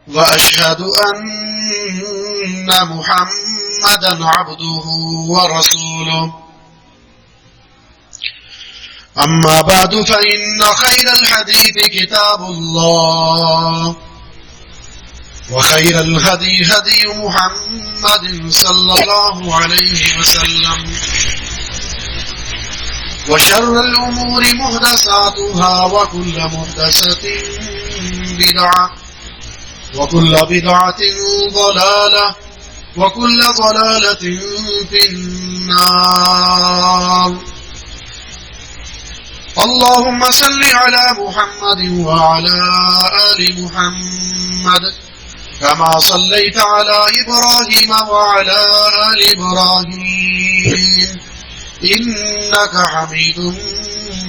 وأشهد أن محمدا عبده ورسوله. أما بعد فإن خير الحديث كتاب الله، وخير الهدي هدي محمد صلى الله عليه وسلم، وشر الأمور محدثاتها، وكل محدثة بدعة، وكل بدعة ضلالة، وكل ضلالة في النار. اللهم صل على محمد وعلى آل محمد كما صليت على إبراهيم وعلى آل إبراهيم إنك حميد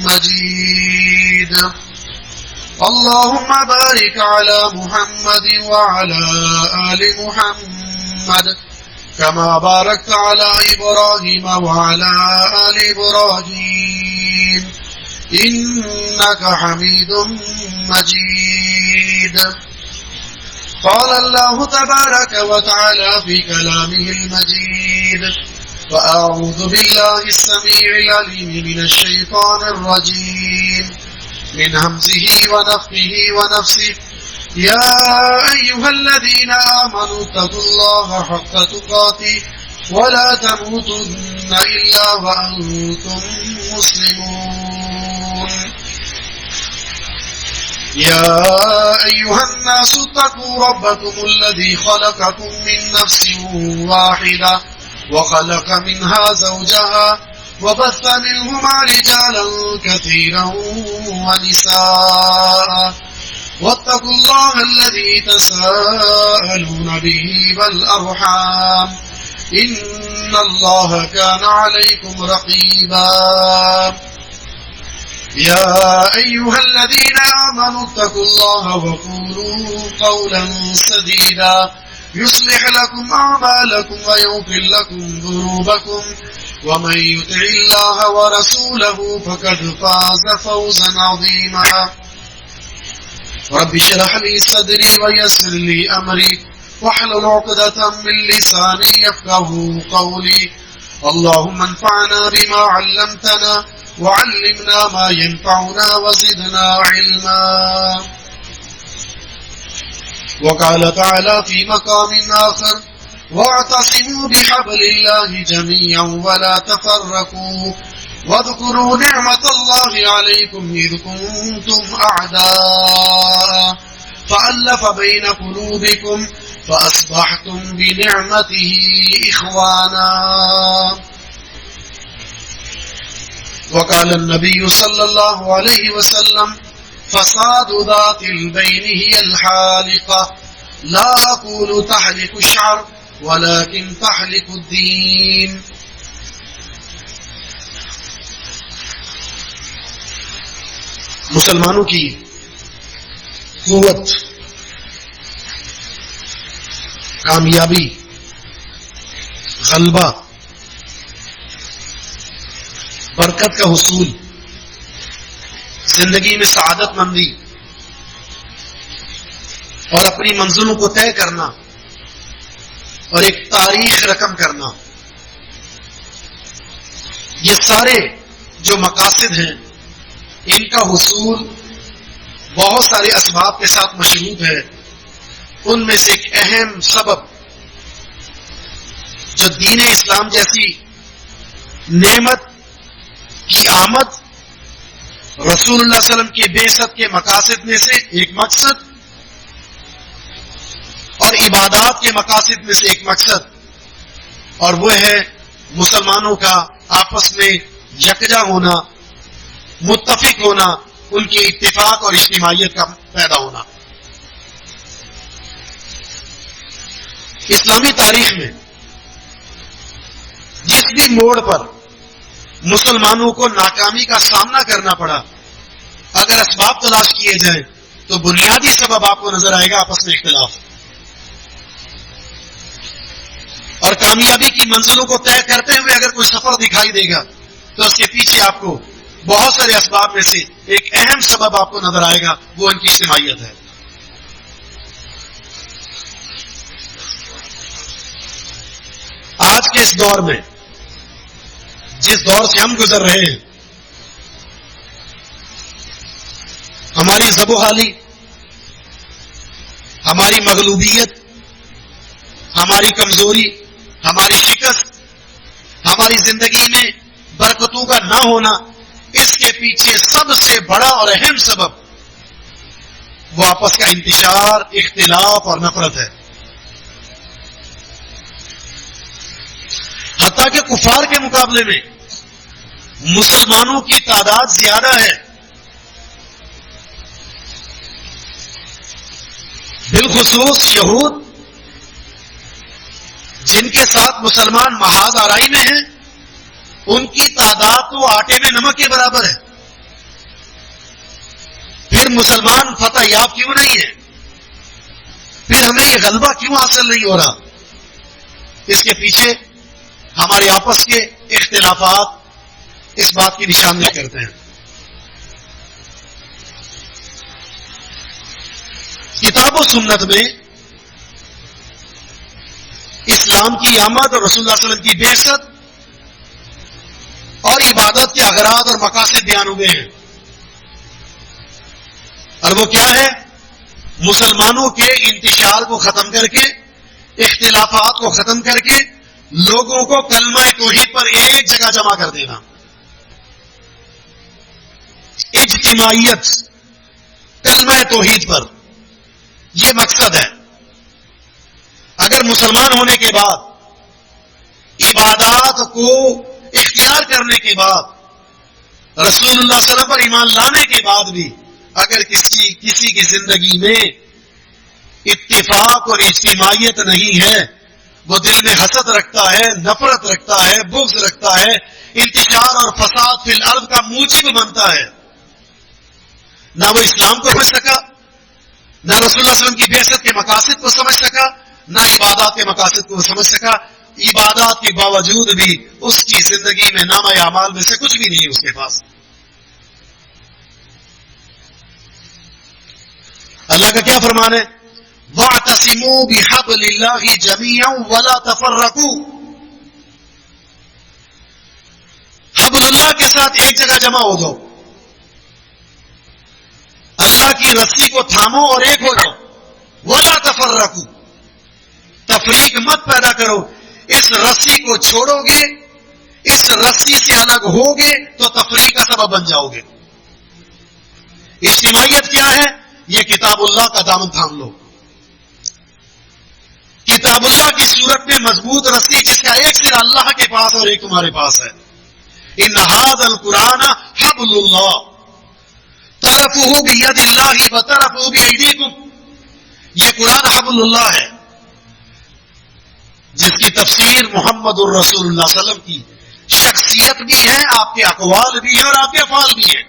مجيد. اللهم بارك على محمد وعلى آل محمد كما باركت على إبراهيم وعلى آل إبراهيم إنك حميد مجيد. قال الله تبارك وتعالى في كلامه المجيد: وأعوذ بالله السميع العليم من الشيطان الرجيم من همزه ونفخه ونفسه. يا أيها الذين آمنوا اتقوا الله حق تقاته ولا تموتن إلا وأنتم مسلمون. يا أيها الناس اتقوا ربكم الذي خلقكم من نفس واحدة وخلق منها زوجها وبث منهما رجالا كثيرا ونساء، واتقوا الله الذي تساءلون به والأرحام إن الله كان عليكم رقيبا. يا أيها الذين آمنوا اتقوا الله وقولوا قولا سديدا يصلح لكم أعمالكم ويغفر لكم ذنوبكم، ومن يطع الله ورسوله فقد فاز فوزا عظيما. رب اشرح لي صدري ويسر لي أمري واحلل عقدة من لساني يفقهوا قولي. اللهم انفعنا بما علمتنا وعلمنا ما ينفعنا وزدنا علما. وقال تعالى في مقام آخر: واعتصموا بحبل الله جميعا ولا تفرقوا واذكروا نعمة الله عليكم إذ كنتم أعداء فألف بين قلوبكم فأصبحتم بنعمته إخوانا. وقال النبي صلى الله عليه وسلم: فساد ذات البين هي الحالقة، لا أقول تحلق الشعر ولكن تحلق الدين. مسلمانوں کی قوت، کامیابی، غلبہ، برکت کا حصول، زندگی میں سعادت مندی اور اپنی منزلوں کو طے کرنا اور ایک تاریخ رقم کرنا، یہ سارے جو مقاصد ہیں ان کا حصول بہت سارے اسباب کے ساتھ مشروط ہے. ان میں سے ایک اہم سبب جو دین اسلام جیسی نعمت کی آمد، رسول اللہ صلی اللہ علیہ وسلم کی بعثت کے مقاصد میں سے ایک مقصد اور عبادات کے مقاصد میں سے ایک مقصد، اور وہ ہے مسلمانوں کا آپس میں یکجا ہونا، متفق ہونا، ان کی اتفاق اور اجتماعیت کا پیدا ہونا. اسلامی تاریخ میں جس بھی موڑ پر مسلمانوں کو ناکامی کا سامنا کرنا پڑا، اگر اسباب تلاش کیے جائیں تو بنیادی سبب آپ کو نظر آئے گا آپس میں اختلاف. اور کامیابی کی منزلوں کو طے کرتے ہوئے اگر کوئی سفر دکھائی دے گا تو اس کے پیچھے آپ کو بہت سارے اسباب میں سے ایک اہم سبب آپ کو نظر آئے گا، وہ ان کی اجتماعیت ہے. آج کے اس دور میں جس دور سے ہم گزر رہے ہیں، ہماری زب و حالی، ہماری مغلوبیت، ہماری کمزوری، ہماری شکست، ہماری زندگی میں برکتوں کا نہ ہونا، اس کے پیچھے سب سے بڑا اور اہم سبب وہ آپس کا انتشار، اختلاف اور نفرت ہے۔ حتیٰ کہ کفار کے مقابلے میں مسلمانوں کی تعداد زیادہ ہے، بالخصوص یہود جن کے ساتھ مسلمان محاذ آرائی میں ہیں، ان کی تعداد تو آٹے میں نمک کے برابر ہے۔ پھر مسلمان فتح یاب کیوں نہیں ہے؟ پھر ہمیں یہ غلبہ کیوں حاصل نہیں ہو رہا؟ اس کے پیچھے ہمارے آپس کے اختلافات اس بات کی نشاندہی کرتے ہیں۔ کتاب و سنت میں اسلام کی آمد اور رسول اللہ صلی اللہ علیہ وسلم کی بعثت اور عبادت کے اغراض اور مقاصد بیان ہوئے ہیں، اور وہ کیا ہے؟ مسلمانوں کے انتشار کو ختم کر کے، اختلافات کو ختم کر کے، لوگوں کو کلمہ توحید پر ایک جگہ جمع کر دینا۔ اجتماعیت کلمہ توحید پر، یہ مقصد ہے۔ اگر مسلمان ہونے کے بعد، عبادات کو اختیار کرنے کے بعد، رسول اللہ صلی اللہ علیہ وسلم پر ایمان لانے کے بعد بھی اگر کسی کی زندگی میں اتفاق اور اجتماعیت نہیں ہے، وہ دل میں حسد رکھتا ہے، نفرت رکھتا ہے، بغض رکھتا ہے، انتشار اور فساد فی الارض کا موجب بنتا ہے، نہ وہ اسلام کو سمجھ سکا، نہ رسول اللہ صلی اللہ علیہ وسلم کی بعثت کے مقاصد کو سمجھ سکا، نہ عبادات کے مقاصد کو سمجھ سکا، عبادات کے باوجود بھی اس کی زندگی میں نامہ اعمال میں سے کچھ بھی نہیں اس کے پاس۔ اللہ کا کیا فرمان ہے؟ وَاعْتَصِمُوا بِحَبْلِ اللَّهِ جَمِيعًا وَلَا تَفَرَّقُوا، حبل اللہ کے ساتھ ایک جگہ جمع ہو جاؤ، اللہ کی رسی کو تھامو اور ایک ہو جاؤ۔ وَلَا تَفَرَّقُوا، تفریق مت پیدا کرو۔ اس رسی کو چھوڑو گے، اس رسی سے الگ ہوگے تو تفریق کا سبب بن جاؤ گے۔ اجتماعیت کیا ہے؟ یہ کتاب اللہ کا دامن تھام لو، کتاب اللہ کی صورت میں مضبوط رسی جس کا ایک سرا اللہ کے پاس اور ایک تمہارے پاس ہے۔ ان ھذا القرآن حبل اللہ طرفہ بید اللہ و طرفہ بایدیکم، یہ قرآن حبل اللہ ہے جس کی تفسیر محمد الرسول اللہ صلی اللہ علیہ وسلم کی شخصیت بھی ہے، آپ کے اقوال بھی ہیں اور آپ کے افعال بھی ہیں،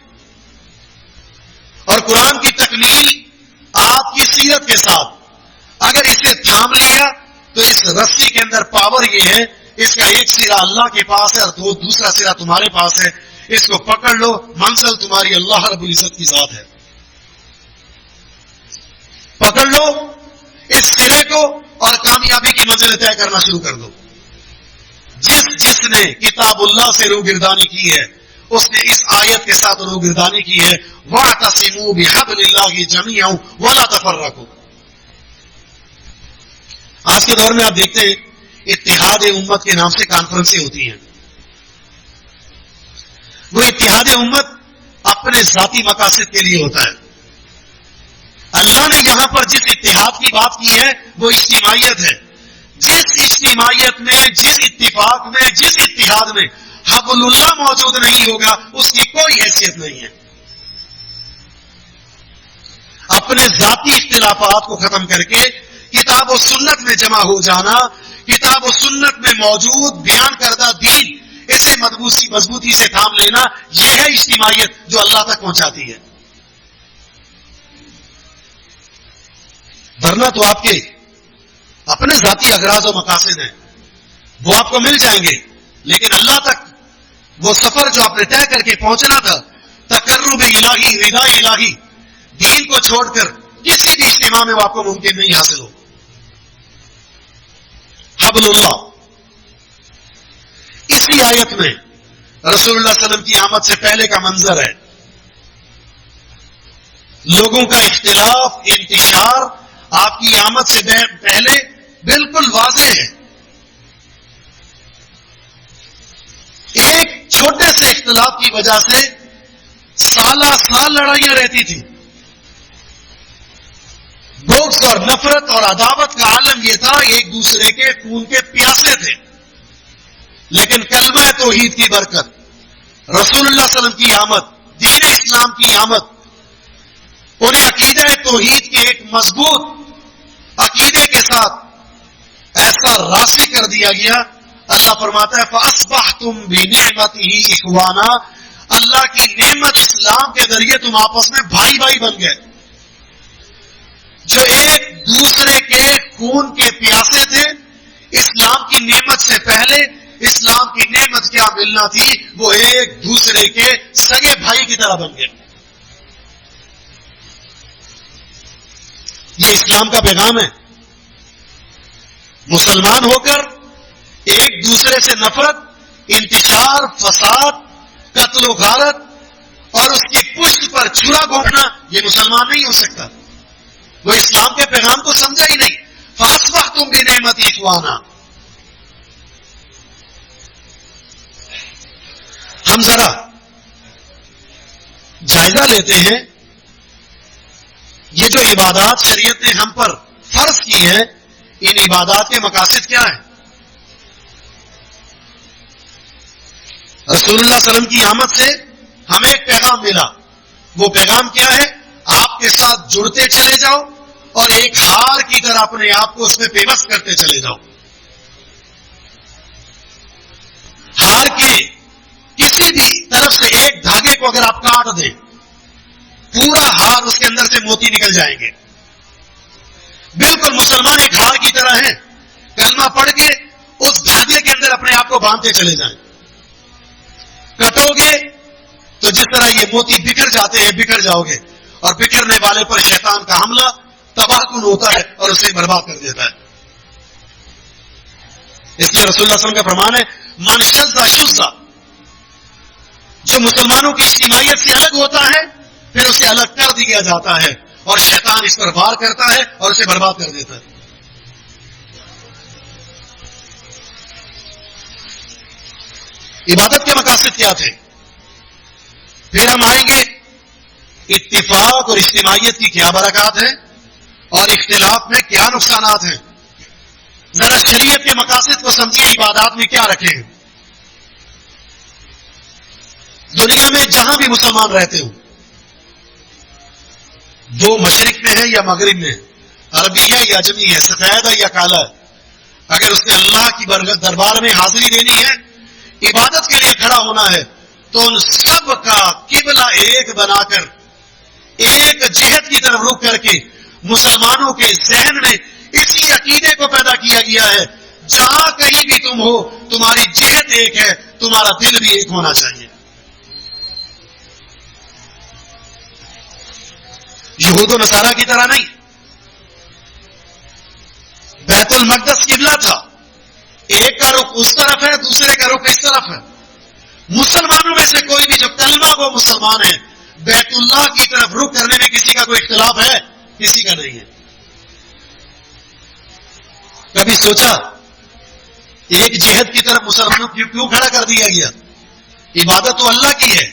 اور قرآن کی تکمیل آپ کی سیرت کے ساتھ اگر اسے تھام لیا تو اس رسی کے اندر پاور یہ ہے، اس کا ایک سرا اللہ کے پاس ہے اور دوسرا سرا تمہارے پاس ہے، اس کو پکڑ لو، منزل تمہاری اللہ رب العزت کی ذات ہے۔ پکڑ لو اس سرے کو اور کامیابی کی منزل طے کرنا شروع کر دو۔ جس نے کتاب اللہ سے روگردانی کی ہے، اس نے اس آیت کے ساتھ روگردانی کی ہے، وَاعْتَصِمُوا بِحَبْلِ اللَّهِ جَمِيعًا وَلَا تَفَرَّقُوا۔ آج کے دور میں آپ دیکھتے ہیں اتحاد امت کے نام سے کانفرنسیں ہوتی ہیں۔ وہ اتحاد امت اپنے ذاتی مقاصد کے لیے ہوتا ہے۔ اللہ نے یہاں پر جس اتحاد کی بات کی ہے وہ اجتماعیت ہے۔ جس اجتماعیت میں، جس اتفاق میں، جس اتحاد میں حبل اللہ موجود نہیں ہوگا اس کی کوئی حیثیت نہیں ہے۔ اپنے ذاتی اختلافات کو ختم کر کے کتاب و سنت میں جمع ہو جانا، کتاب و سنت میں موجود بیان کردہ دین اسے مضبوطی سے تھام لینا، یہ ہے اجتماعیت جو اللہ تک پہنچاتی ہے۔ ورنہ تو آپ کے اپنے ذاتی اغراض و مقاصد ہیں، وہ آپ کو مل جائیں گے، لیکن اللہ تک وہ سفر جو آپ نے طے کر کے پہنچنا تھا، تقرب الہی، رضا الہی، دین کو چھوڑ کر کسی بھی اجتماع میں وہ آپ کو ممکن نہیں حاصل ہو۔ حبل اللہ اسی آیت میں رسول اللہ صلی اللہ علیہ وسلم کی آمد سے پہلے کا منظر ہے. لوگوں کا اختلاف، انتشار آپ کی آمد سے پہلے بالکل واضح ہے. ایک چھوٹے سے اختلاف کی وجہ سے سالہ سال لڑائیاں رہتی تھی. بغض اور نفرت اور عداوت کا عالم یہ تھا، ایک دوسرے کے خون کے پیاسے تھے. لیکن کلمہ توحید کی برکت، رسول اللہ صلی اللہ علیہ وسلم کی آمد، دین اسلام کی آمد، انہیں عقیدہ توحید کے ایک مضبوط عقیدے کے ساتھ ایسا راسخ کر دیا گیا. اللہ فرماتا ہے فَأَصْبَحْتُمْ بِنِعْمَتِهِ إِخْوَانًا، اللہ کی نعمت اسلام کے ذریعے تم آپس میں بھائی بھائی بن گئے. جو ایک دوسرے کے خون کے پیاسے تھے، اسلام کی نعمت سے پہلے اسلام کی نعمت کیا ملنا تھی، وہ ایک دوسرے کے سگے بھائی کی طرح بن گئے. یہ اسلام کا پیغام ہے. مسلمان ہو کر ایک دوسرے سے نفرت، انتشار، فساد، قتل و غارت اور اس کی پشت پر چھرا گھونپنا، یہ مسلمان نہیں ہو سکتا. وہ اسلام کے پیغام کو سمجھا ہی نہیں. فَأَصْبَحْتُمْ بِنِعْمَتِهِ إِخْوَانًا. ہم ذرا جائزہ لیتے ہیں، یہ جو عبادات شریعت نے ہم پر فرض کی ہیں، ان عبادات کے مقاصد کیا ہیں؟ رسول اللہ صلی اللہ علیہ وسلم کی آمد سے ہمیں ایک پیغام ملا. وہ پیغام کیا ہے؟ آپ کے ساتھ جڑتے چلے جاؤ اور ایک ہار کی طرح اپنے آپ کو اس میں پیوست کرتے چلے جاؤ. ہار کے کسی بھی طرف سے ایک دھاگے کو اگر آپ کاٹ دیں، پورا ہار اس کے اندر سے موتی نکل جائیں گے. بالکل مسلمان ایک ہار کی طرح ہیں. کلمہ پڑھ کے اس دھاگے کے اندر اپنے آپ کو باندھتے چلے جائیں. کٹو گے تو جس طرح یہ موتی بکھر جاتے ہیں بکھر جاؤ گے، اور بکھرنے والے پر شیطان کا حملہ تباہ کن ہوتا ہے اور اسے برباد کر دیتا ہے. اس لیے رسول اللہ صلی اللہ علیہ وسلم کا فرمان ہے من شذ شذ، جو مسلمانوں کی اجتماعیت سے الگ ہوتا ہے پھر اسے الگ کر دیا جاتا ہے اور شیطان اس پر وار کرتا ہے اور اسے برباد کر دیتا ہے. عبادت کے مقاصد کیا تھے؟ پھر ہم آئیں گے اتفاق اور اجتماعیت کی کیا برکات ہیں اور اختلاف میں کیا نقصانات ہیں. ذرا شریعت کے مقاصد کو سمجھیے، عبادات میں کیا رکھے ہیں. دنیا میں جہاں بھی مسلمان رہتے ہوں، وہ مشرق میں ہے یا مغرب میں ہے، عربی ہے یا اجمی ہے، سفید ہے یا کالا ہے، اگر اس نے اللہ کی دربار میں حاضری دینی ہے، عبادت کے لیے کھڑا ہونا ہے، تو ان سب کا قبلہ ایک بنا کر ایک جہت کی طرف رخ کر کے مسلمانوں کے ذہن میں اسی عقیدے کو پیدا کیا گیا ہے، جہاں کہیں بھی تم ہو تمہاری جہت ایک ہے، تمہارا دل بھی ایک ہونا چاہیے. یہود و نصارہ کی طرح نہیں. بیت المقدس قبلہ تھا، ایک کا رخ اس طرف ہے، دوسرے کا رخ اس طرف ہے. مسلمانوں میں سے کوئی بھی جو کلمہ وہ مسلمان ہے، بیت اللہ کی طرف رخ کرنے میں کسی کا کوئی اختلاف ہے؟ کسی کا نہیں ہے. کبھی سوچا ایک جہت کی طرف مسلمانوں کیوں کھڑا کر دیا گیا؟ عبادت تو اللہ کی ہے.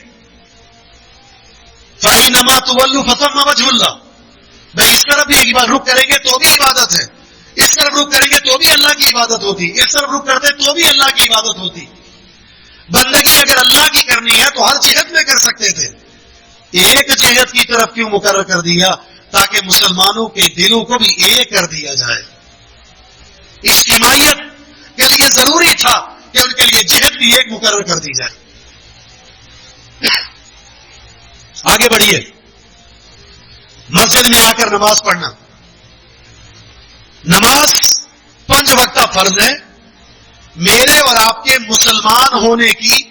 فَإِنَّمَا تُوَلُّوا فَثَمَّ وَجْهُ اللَّهِ. بھائی اس طرف بھی رخ کریں گے تو بھی عبادت ہے، اس طرف رخ کریں گے تو بھی اللہ کی عبادت ہوتی، اس طرف رخ کرتے تو بھی اللہ کی عبادت ہوتی. بندگی اگر اللہ کی کرنی ہے تو ہر جہت میں کر سکتے تھے. ایک جہت کی طرف کیوں مقرر کر دیا؟ تاکہ مسلمانوں کے دلوں کو بھی ایک کر دیا جائے. اجتماعیت کے لیے ضروری تھا کہ ان کے لیے جہت بھی ایک مقرر کر دی جائے. آگے بڑھیے. مسجد میں آ کر نماز پڑھنا. نماز 5 وقتہ فرض ہے. میرے اور آپ کے مسلمان ہونے کی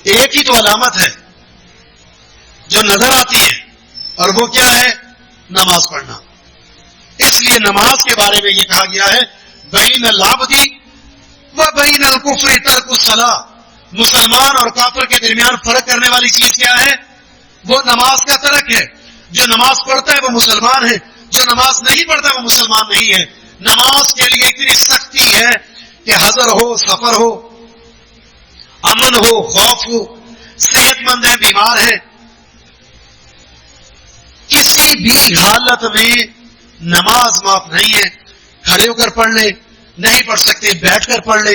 ایک ہی تو علامت ہے جو نظر آتی ہے، اور وہ کیا ہے؟ نماز پڑھنا. اس لیے نماز کے بارے میں یہ کہا گیا ہے بین العبد وَبَيْنَ الْكُفْرِ تَرْكُ الصَّلَاةِ، مسلمان اور کافر کے درمیان فرق کرنے والی چیز کیا ہے؟ وہ نماز کا ترک ہے. جو نماز پڑھتا ہے وہ مسلمان ہے، جو نماز نہیں پڑھتا وہ مسلمان نہیں ہے. نماز کے لیے اتنی سختی ہے کہ حضر ہو، سفر ہو، امن ہو، خوف ہو، صحت مند ہے، بیمار ہے، کسی بھی حالت میں نماز معاف نہیں ہے. کھڑے ہو کر پڑھ لے، نہیں پڑھ سکتے بیٹھ کر پڑھ لے،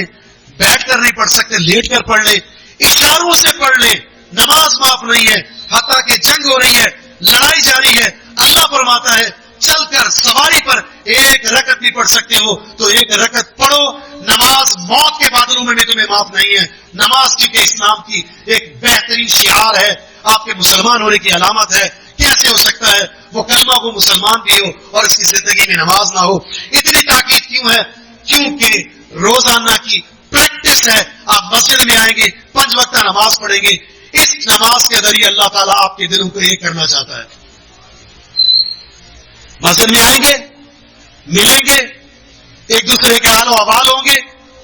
بیٹھ کر نہیں پڑھ سکتے لیٹ کر پڑھ لے، اشاروں سے پڑھ لے، نماز معاف نہیں ہے. حتیٰ کہ جنگ ہو رہی ہے، لڑائی جاری ہے، اللہ فرماتا ہے چل کر سواری پر ایک رکعت بھی پڑھ سکتے ہو تو ایک رکعت پڑھو. نماز موت کے بادلوں میں بھی تمہیں معاف نہیں ہے. نماز کیونکہ اسلام کی ایک بہترین شعار ہے، آپ کے مسلمان ہونے کی علامت ہے. کیسے ہو سکتا ہے وہ کلمہ کو مسلمان بھی ہو اور اس کی زندگی میں نماز نہ ہو؟ اتنی تاکید کیوں ہے؟ کیونکہ روزانہ کی پریکٹس ہے. آپ مسجد میں آئیں گے، 5 وقت نماز پڑھیں گے، اس نماز کے ذریعے اللہ تعالیٰ آپ کے دلوں کو یہ کرنا چاہتا ہے. مسجد میں آئیں گے، ملیں گے، ایک دوسرے کے حال و احوال ہوں گے،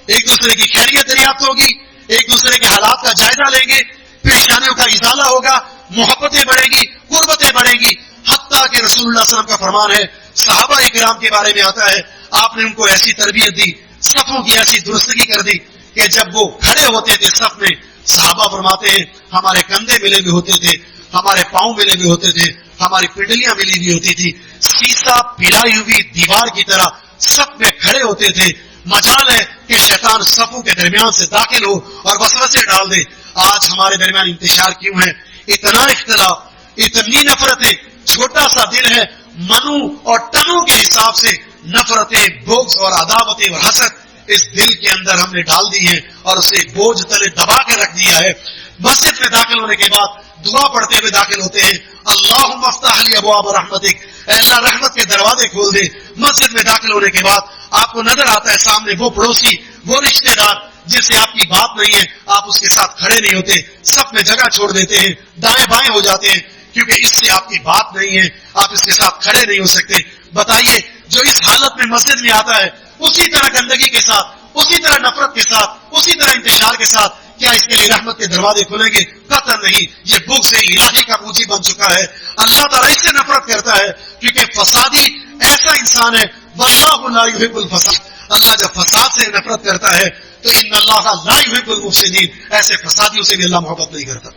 ایک دوسرے کی خیریت دریافت ہوگی، ایک دوسرے کے حالات کا جائزہ لیں گے، پریشانیوں کا ازالہ ہوگا، محبتیں بڑھیں گی، قربتیں بڑھیں گی. حتیٰ کہ رسول اللہ صلی اللہ علیہ وسلم کا فرمان ہے، صحابہ اکرام کے بارے میں آتا ہے، آپ نے ان کو ایسی تربیت دی، صفوں کی ایسی درستگی کر دی کہ جب وہ کھڑے ہوتے تھے صف میں، صحابہ فرماتے ہیں ہمارے کندھے ملے ہوئے ہوتے تھے، ہمارے پاؤں ملے ہوئے ہوتے تھے، ہماری پنڈلیاں ملی ہوئی ہوتی تھی، سیسا پلائی ہوئی دیوار کی طرح صف میں کھڑے ہوتے تھے. مجال ہے کہ شیطان صفوں کے درمیان سے داخل ہو اور وسوسے ڈال دے. آج ہمارے درمیان انتشار کیوں ہے؟ اتنا اختلاف، اتنی نفرتیں، چھوٹا سا دل ہے، منو اور ٹنو کے حساب سے نفرتیں، بغض اور عداوتیں اور حسد اس دل کے اندر ہم نے ڈال دی ہے اور اسے بوجھ تلے دبا کے رکھ دیا ہے. مسجد میں داخل ہونے کے بعد دعا پڑھتے ہوئے داخل ہوتے ہیں، اللہم افتح لی ابواب رحمتک، اے اللہ رحمت کے دروازے کھول دے. مسجد میں داخل ہونے کے بعد آپ کو نظر آتا ہے سامنے وہ پڑوسی، وہ رشتہ دار جس سے آپ کی بات نہیں ہے، آپ اس کے ساتھ کھڑے نہیں ہوتے، سب میں جگہ چھوڑ دیتے ہیں، دائیں بائیں ہو جاتے ہیں کیونکہ اس سے آپ کی بات نہیں ہے، آپ اس کے ساتھ کھڑے نہیں ہو سکتے. بتائیے جو اس حالت میں مسجد میں آتا ہے اسی طرح گندگی کے ساتھ، اسی طرح نفرت کے ساتھ، اسی طرح انتشار کے ساتھ، کیا اس کے لیے رحمت کے دروازے کھلیں گے؟ قطعا نہیں. یہ بغض الہی کا موجی بن چکا ہے. اللہ تعالیٰ اس سے نفرت کرتا ہے کیونکہ فسادی ایسا انسان ہے، واللہ لا یحب الفساد. اللہ جب فساد سے نفرت کرتا ہے تو ان اللہ لا یحب المفسدین، ایسے فسادیوں سے بھی اللہ محبت نہیں کرتا.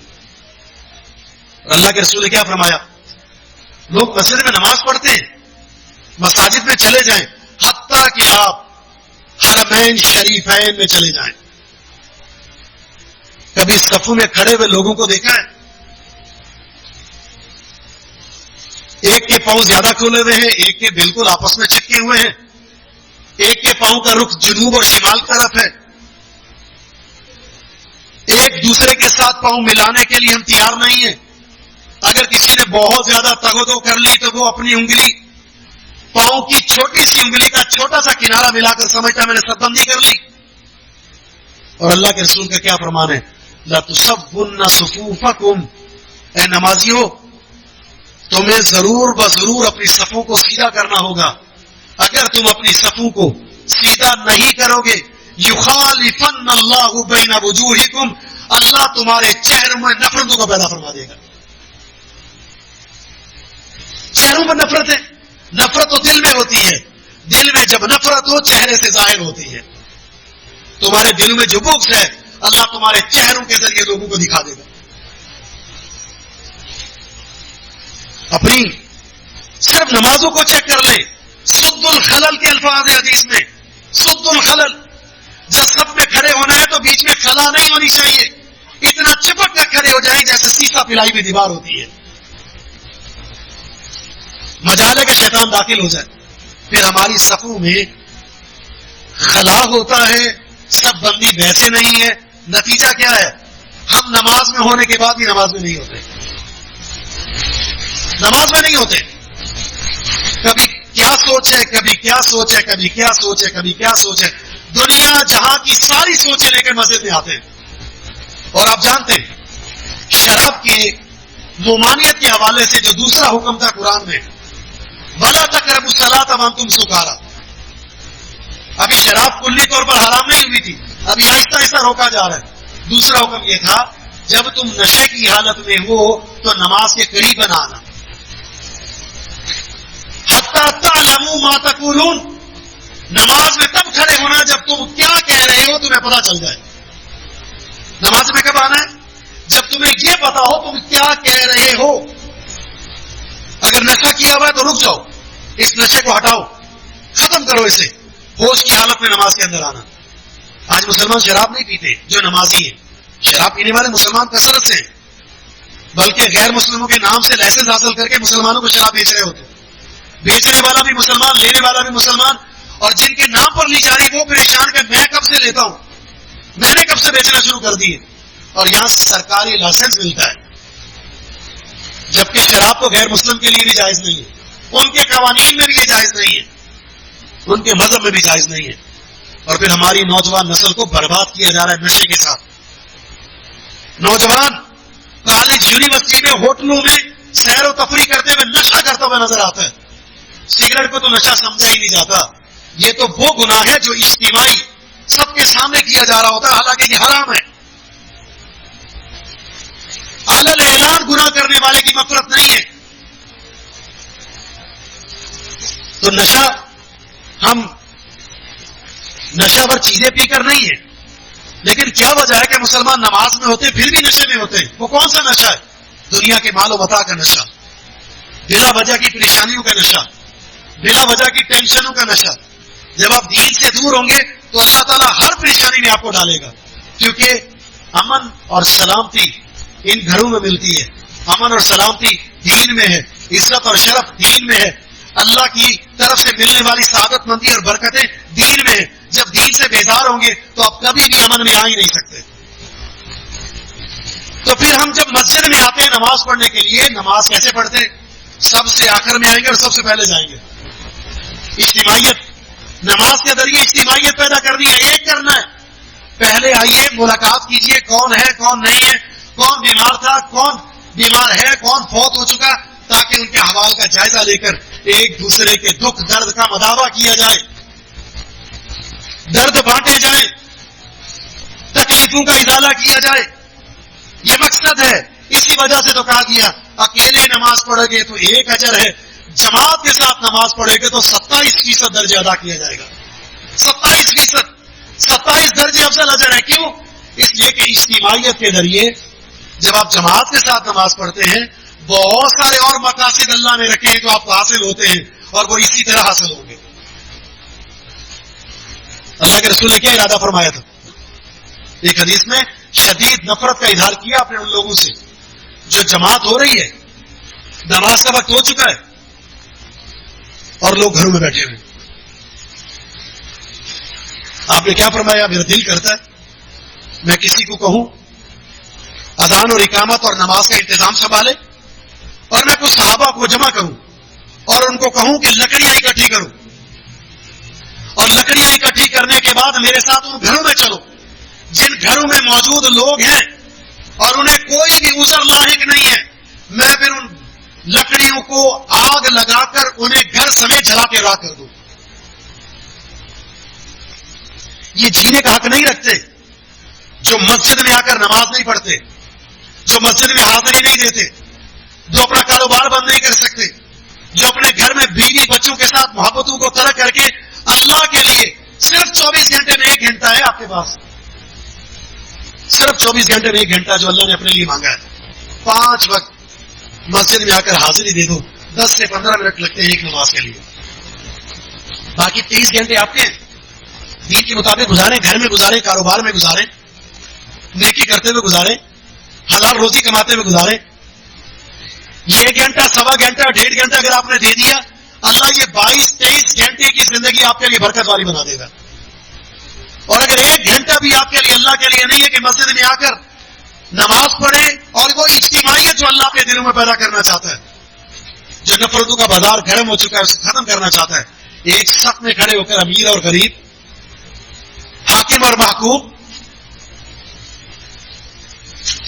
اللہ کے رسول نے کیا فرمایا؟ لوگ مسجد میں نماز پڑھتے ہیں، مساجد میں چلے جائیں، حتیٰ کہ آپ حرمین شریفین میں چلے جائیں. کبھی صفوں میں کھڑے ہوئے لوگوں کو دیکھا ہے؟ ایک کے پاؤں زیادہ کھولے ہوئے ہیں، ایک کے بالکل آپس میں چپکے ہوئے ہیں، ایک کے پاؤں کا رخ جنوب اور شمال کی طرف ہے. ایک دوسرے کے ساتھ پاؤں ملانے کے لیے ہم تیار نہیں ہیں. اگر کسی نے بہت زیادہ تگودو کر لی تو وہ اپنی انگلی، پاؤں کی چھوٹی سی انگلی کا چھوٹا سا کنارہ ملا کر سمجھتا میں نے سب بندی کر لی. اور اللہ کے رسول کا کیا فرمان ہے؟ لَتُصَبُّنَّ صُفُوفَكُمْ، اے نمازیوں تمہیں ضرور بضرور اپنی صفوں کو سیدھا کرنا ہوگا. اگر تم اپنی صفوں کو سیدھا نہیں کرو گے، یُخَالِفَنَّ اللَّهُ بَيْنَ وُجُوهِكُمْ، اللہ تمہارے چہروں میں نفرتوں کو پیدا فرما دے گا. چہروں میں نفرت ہے، نفرت تو دل میں ہوتی ہے، دل میں جب نفرت ہو چہرے سے ظاہر ہوتی ہے. تمہارے دل میں جو بغض ہے اللہ تمہارے چہروں کے ذریعے لوگوں کو دکھا دے گا. اپنی صرف نمازوں کو چیک کر لیں. سد الخلل کے الفاظ ہے حدیث میں، سد الخلل. جب سب میں کھڑے ہونا ہے تو بیچ میں خلا نہیں ہونی چاہیے، اتنا چپک کر کھڑے ہو جائیں جیسے سیسا پلائی ہوئی دیوار ہوتی ہے. مجال ہے کہ شیطان داخل ہو جائے. پھر ہماری صفوں میں خلا ہوتا ہے، سب بندی ویسے نہیں ہے. نتیجہ کیا ہے؟ ہم نماز میں ہونے کے بعد بھی نماز میں نہیں ہوتے، نماز میں نہیں ہوتے. کبھی کیا سوچ ہے، کبھی کیا سوچ ہے، کبھی کیا سوچ ہے، کبھی کیا سوچ ہے. دنیا جہاں کی ساری سوچیں لے کر مسجد میں آتے ہیں. اور آپ جانتے ہیں شراب کی ممانعت کے حوالے سے جو دوسرا حکم تھا قرآن میں، وَلَا تَقْرَبُوا الصَّلَاةَ وَأَنْتُمْ سُكَارَىٰ، ابھی شراب کلی طور پر حرام نہیں ہوئی تھی، ابھی آہستہ آہستہ روکا جا رہا ہے. دوسرا حکم یہ تھا جب تم نشے کی حالت میں ہو تو نماز کے قریب نہ آنا. حتی تعلموا ما تقولون، نماز میں تب کھڑے ہونا جب تم کیا کہہ رہے ہو تمہیں پتا چل جائے. نماز میں کب آنا ہے؟ جب تمہیں یہ پتا ہو تم کیا کہہ رہے ہو. اگر نشہ کیا ہوا ہے تو رک جاؤ، اس نشے کو ہٹاؤ، ختم کرو اسے. ہوش کی حالت میں نماز کے اندر آنا. آج مسلمان شراب نہیں پیتے جو نمازی ہیں. شراب پینے والے مسلمان کثرت سے ہیں، بلکہ غیر مسلموں کے نام سے لائسنس حاصل کر کے مسلمانوں کو شراب بیچ رہے ہوتے. بیچنے والا بھی مسلمان، لینے والا بھی مسلمان، اور جن کے نام پر لی جا رہی وہ پریشان کہ میں کب سے لیتا ہوں، میں نے کب سے بیچنا شروع کر دی ہے. اور یہاں سے سرکاری لائسنس ملتا ہے، جبکہ شراب تو غیر مسلم کے لیے بھی جائز نہیں ہے، ان کے قوانین میں بھی یہ جائز نہیں ہے، ان کے مذہب میں بھی جائز نہیں ہے. اور پھر ہماری نوجوان نسل کو برباد کیا جا رہا ہے نشے کے ساتھ. نوجوان کالج یونیورسٹی میں ہوٹلوں میں سیر و تفریح کرتے ہوئے نشہ کرتا ہوا نظر آتا ہے. سگریٹ کو تو نشہ سمجھا ہی نہیں جاتا. یہ تو وہ گناہ ہے جو اجتماعی سب کے سامنے کیا جا رہا ہوتا ہے، حالانکہ یہ حرام ہے. علل اعلان گناہ کرنے والے کی مغفرت نہیں ہے. تو نشہ، ہم نشہ ور چیزیں پی کر نہیں ہے، لیکن کیا وجہ ہے کہ مسلمان نماز میں ہوتے پھر بھی نشے میں ہوتے ہیں؟ وہ کون سا نشہ ہے؟ دنیا کے مال و متاع کا نشہ، بلا وجہ کی پریشانیوں کا نشہ، بلا وجہ کی ٹینشنوں کا نشہ. جب آپ دین سے دور ہوں گے تو اللہ تعالیٰ ہر پریشانی میں آپ کو ڈالے گا، کیونکہ امن اور سلامتی ان گھروں میں ملتی ہے. امن اور سلامتی دین میں ہے، عزت اور شرف دین میں ہے، اللہ کی طرف سے ملنے والی سعادت مندی اور برکتیں دین میں ہے. جب دین سے بیزار ہوں گے تو آپ کبھی بھی امن میں آ ہی نہیں سکتے. تو پھر ہم جب مسجد میں آتے ہیں نماز پڑھنے کے لیے، نماز کیسے پڑھتے ہیں؟ سب سے آخر میں آئیں گے اور سب سے پہلے جائیں گے. اجتماعیت، نماز کے ذریعے اجتماعیت پیدا کرنی ہے، ایک کرنا ہے. پہلے آئیے، ملاقات کیجئے، کون ہے کون نہیں ہے، کون بیمار تھا، کون بیمار ہے، کون فوت ہو چکا، تاکہ ان کے احوال کا جائزہ لے کر ایک دوسرے کے دکھ درد کا مداوع کیا جائے، درد بانٹے جائیں، تکلیفوں کا ازالہ کیا جائے. یہ مقصد ہے. اسی وجہ سے تو کہا گیا اکیلے نماز پڑھو گے تو ایک اجر ہے، جماعت کے ساتھ نماز پڑھے گے تو 27% درجہ ادا کیا جائے گا. 27 درجے افضل اجر ہے. کیوں؟ اس لیے کہ اجتماعیت کے ذریعے جب آپ جماعت کے ساتھ نماز پڑھتے ہیں بہت سارے اور مقاصد اللہ نے رکھے ہیں جو آپ کو حاصل ہوتے ہیں، اور وہ اسی طرح حاصل ہوں گے. اللہ کے رسول نے کیا ارادہ فرمایا تھا؟ ایک حدیث میں شدید نفرت کا اظہار کیا آپ نے ان لوگوں سے جو جماعت ہو رہی ہے، نماز کا وقت ہو چکا ہے اور لوگ گھروں میں بیٹھے ہوئے. آپ نے کیا فرمایا؟ میرا دل کرتا ہے میں کسی کو کہوں اذان اور اقامت اور نماز کا انتظام سنبھالے، اور میں کچھ صحابہ کو جمع کروں اور ان کو کہوں کہ لکڑیاں اکٹھی کروں، اور لکڑیاں اکٹھی کرنے کے بعد میرے ساتھ ان گھروں میں چلو جن گھروں میں موجود لوگ ہیں اور انہیں کوئی بھی عذر لاحق نہیں ہے. میں پھر ان لکڑیوں کو آگ لگا کر انہیں گھر سمیت جلا کے راہ کر دوں. یہ جینے کا حق نہیں رکھتے جو مسجد میں آ کر نماز نہیں پڑھتے، جو مسجد میں حاضری نہیں دیتے، جو اپنا کاروبار بند نہیں کر سکتے، جو اپنے گھر میں بیوی بچوں کے ساتھ محبتوں کو ترک کر کے اللہ کے لیے صرف 24 گھنٹے میں 1 گھنٹہ ہے آپ کے پاس، صرف 24 گھنٹے میں 1 گھنٹہ جو اللہ نے اپنے لیے مانگا ہے، 5 وقت مسجد میں آ کر حاضری دے دو. 10 سے 15 منٹ لگتے ہیں ایک نماز کے لیے. باقی 30 گھنٹے آپ کے دین کے مطابق گزاریں، گھر میں گزاریں، کاروبار میں گزاریں، نیکی کرتے ہوئے گزاریں، حلال روزی کماتے ہوئے گزاریں. یہ 1 گھنٹہ، 1.25 گھنٹہ، 1.5 گھنٹہ اگر آپ نے دے دیا، اللہ یہ 22-23 گھنٹے کی زندگی آپ کے لیے برکت والی بنا دے گا. اور اگر 1 گھنٹہ بھی آپ کے لیے اللہ کے لیے نہیں ہے کہ مسجد میں آ کر نماز پڑھے، اور وہ اجتماعیت جو اللہ کے دلوں میں پیدا کرنا چاہتا ہے، جو نفرتوں کا بازار گرم ہو چکا ہے اسے ختم کرنا چاہتا ہے، ایک صف میں کھڑے ہو کر امیر اور غریب، حاکم اور محکوم،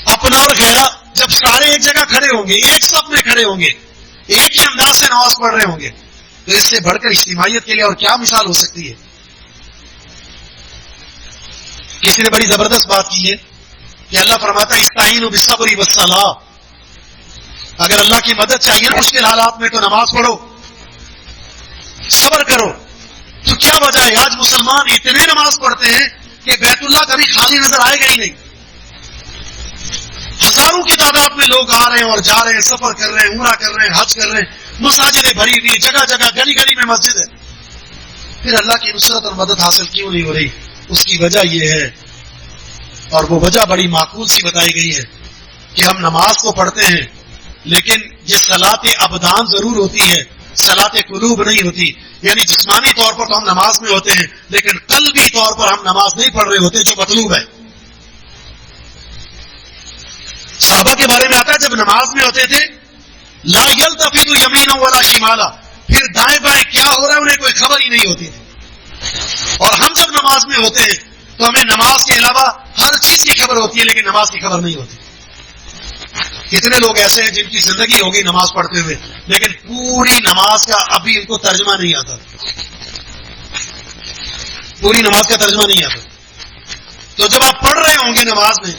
اپنا اور غیرہ، جب سارے ایک جگہ کھڑے ہوں گے، ایک صف میں کھڑے ہوں گے، ایک ہی انداز سے نماز پڑھ رہے ہوں گے، تو اس سے بڑھ کر اجتماعیت کے لیے اور کیا مثال ہو سکتی ہے؟ کسی نے بڑی زبردست بات کی ہے کہ اللہ فرماتا ہے استعینوا بالصبر والصلاۃ. اگر اللہ کی مدد چاہیے نا مشکل حالات میں تو نماز پڑھو، صبر کرو. تو کیا وجہ ہے آج مسلمان اتنے نماز پڑھتے ہیں کہ بیت اللہ کبھی خالی نظر آئے گا ہی نہیں. ہزاروں کی تعداد میں لوگ آ رہے ہیں اور جا رہے ہیں، سفر کر رہے ہیں، عمرہ کر رہے ہیں، حج کر رہے ہیں، مساجدیں بھری ہوئی، جگہ جگہ گلی گلی میں مسجد ہے. پھر اللہ کی نصرت اور مدد حاصل کیوں نہیں ہو رہی؟ اس کی وجہ یہ ہے، اور وہ وجہ بڑی معقول سی بتائی گئی ہے کہ ہم نماز کو پڑھتے ہیں لیکن یہ صلاۃ ابدان ضرور ہوتی ہے، صلاۃ قلوب نہیں ہوتی. یعنی جسمانی طور پر تو ہم نماز میں ہوتے ہیں لیکن قلبی طور پر ہم نماز نہیں پڑھ رہے ہوتے جو مطلوب ہے. صحابہ کے بارے میں آتا ہے جب نماز میں ہوتے تھے لا یلتفت یمینا ولا شمالا، پھر دائیں بائیں کیا ہو رہا ہے انہیں کوئی خبر ہی نہیں ہوتی تھی. اور ہم جب نماز میں ہوتے ہیں تو ہمیں نماز کے علاوہ ہر چیز کی خبر ہوتی ہے لیکن نماز کی خبر نہیں ہوتی. کتنے لوگ ایسے ہیں جن کی زندگی ہوگی نماز پڑھتے ہوئے لیکن پوری نماز کا ابھی ان کو ترجمہ نہیں آتا، پوری نماز کا ترجمہ نہیں آتا. تو جب آپ پڑھ رہے ہوں گے نماز میں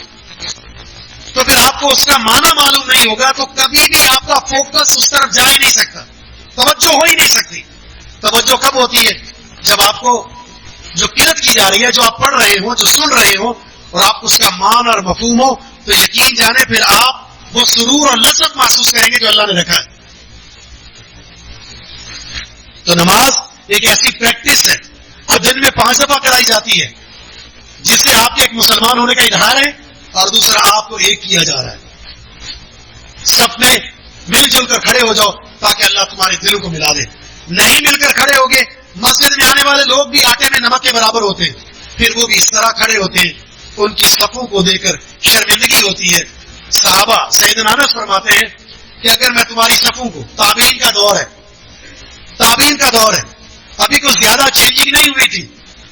تو پھر آپ کو اس کا معنی معلوم نہیں ہوگا تو کبھی بھی آپ کا فوکس اس طرف جا ہی نہیں سکتا، توجہ ہو ہی نہیں سکتی. توجہ کب ہوتی ہے؟ جب آپ کو جو قرأت کی جا رہی ہے، جو آپ پڑھ رہے ہو، جو سن رہے ہو، اور آپ کو اس کا معنی اور مفہوم ہو تو یقین جانے پھر آپ وہ سرور اور لذت محسوس کریں گے جو اللہ نے رکھا ہے. تو نماز ایک ایسی پریکٹس ہے جو دن میں 5 دفعہ کرائی جاتی ہے جس سے آپ کے ایک مسلمان ہونے کا اظہار ہے اور دوسرا آپ کو ایک کیا جا رہا ہے. سب میں مل جل کر کھڑے ہو جاؤ تاکہ اللہ تمہارے دلوں کو ملا دے. نہیں مل کر کھڑے ہوگے، مسجد میں آنے والے لوگ بھی آٹے میں نمک کے برابر ہوتے ہیں، پھر وہ بھی اس طرح کھڑے ہوتے ہیں، ان کی صفوں کو دیکھ کر شرمندگی ہوتی ہے. صحابہ سیدنا انس فرماتے ہیں کہ اگر میں تمہاری صفوں کو، تابعین کا دور ہے، تابعین کا دور ہے، ابھی کچھ زیادہ چینجنگ نہیں ہوئی تھی،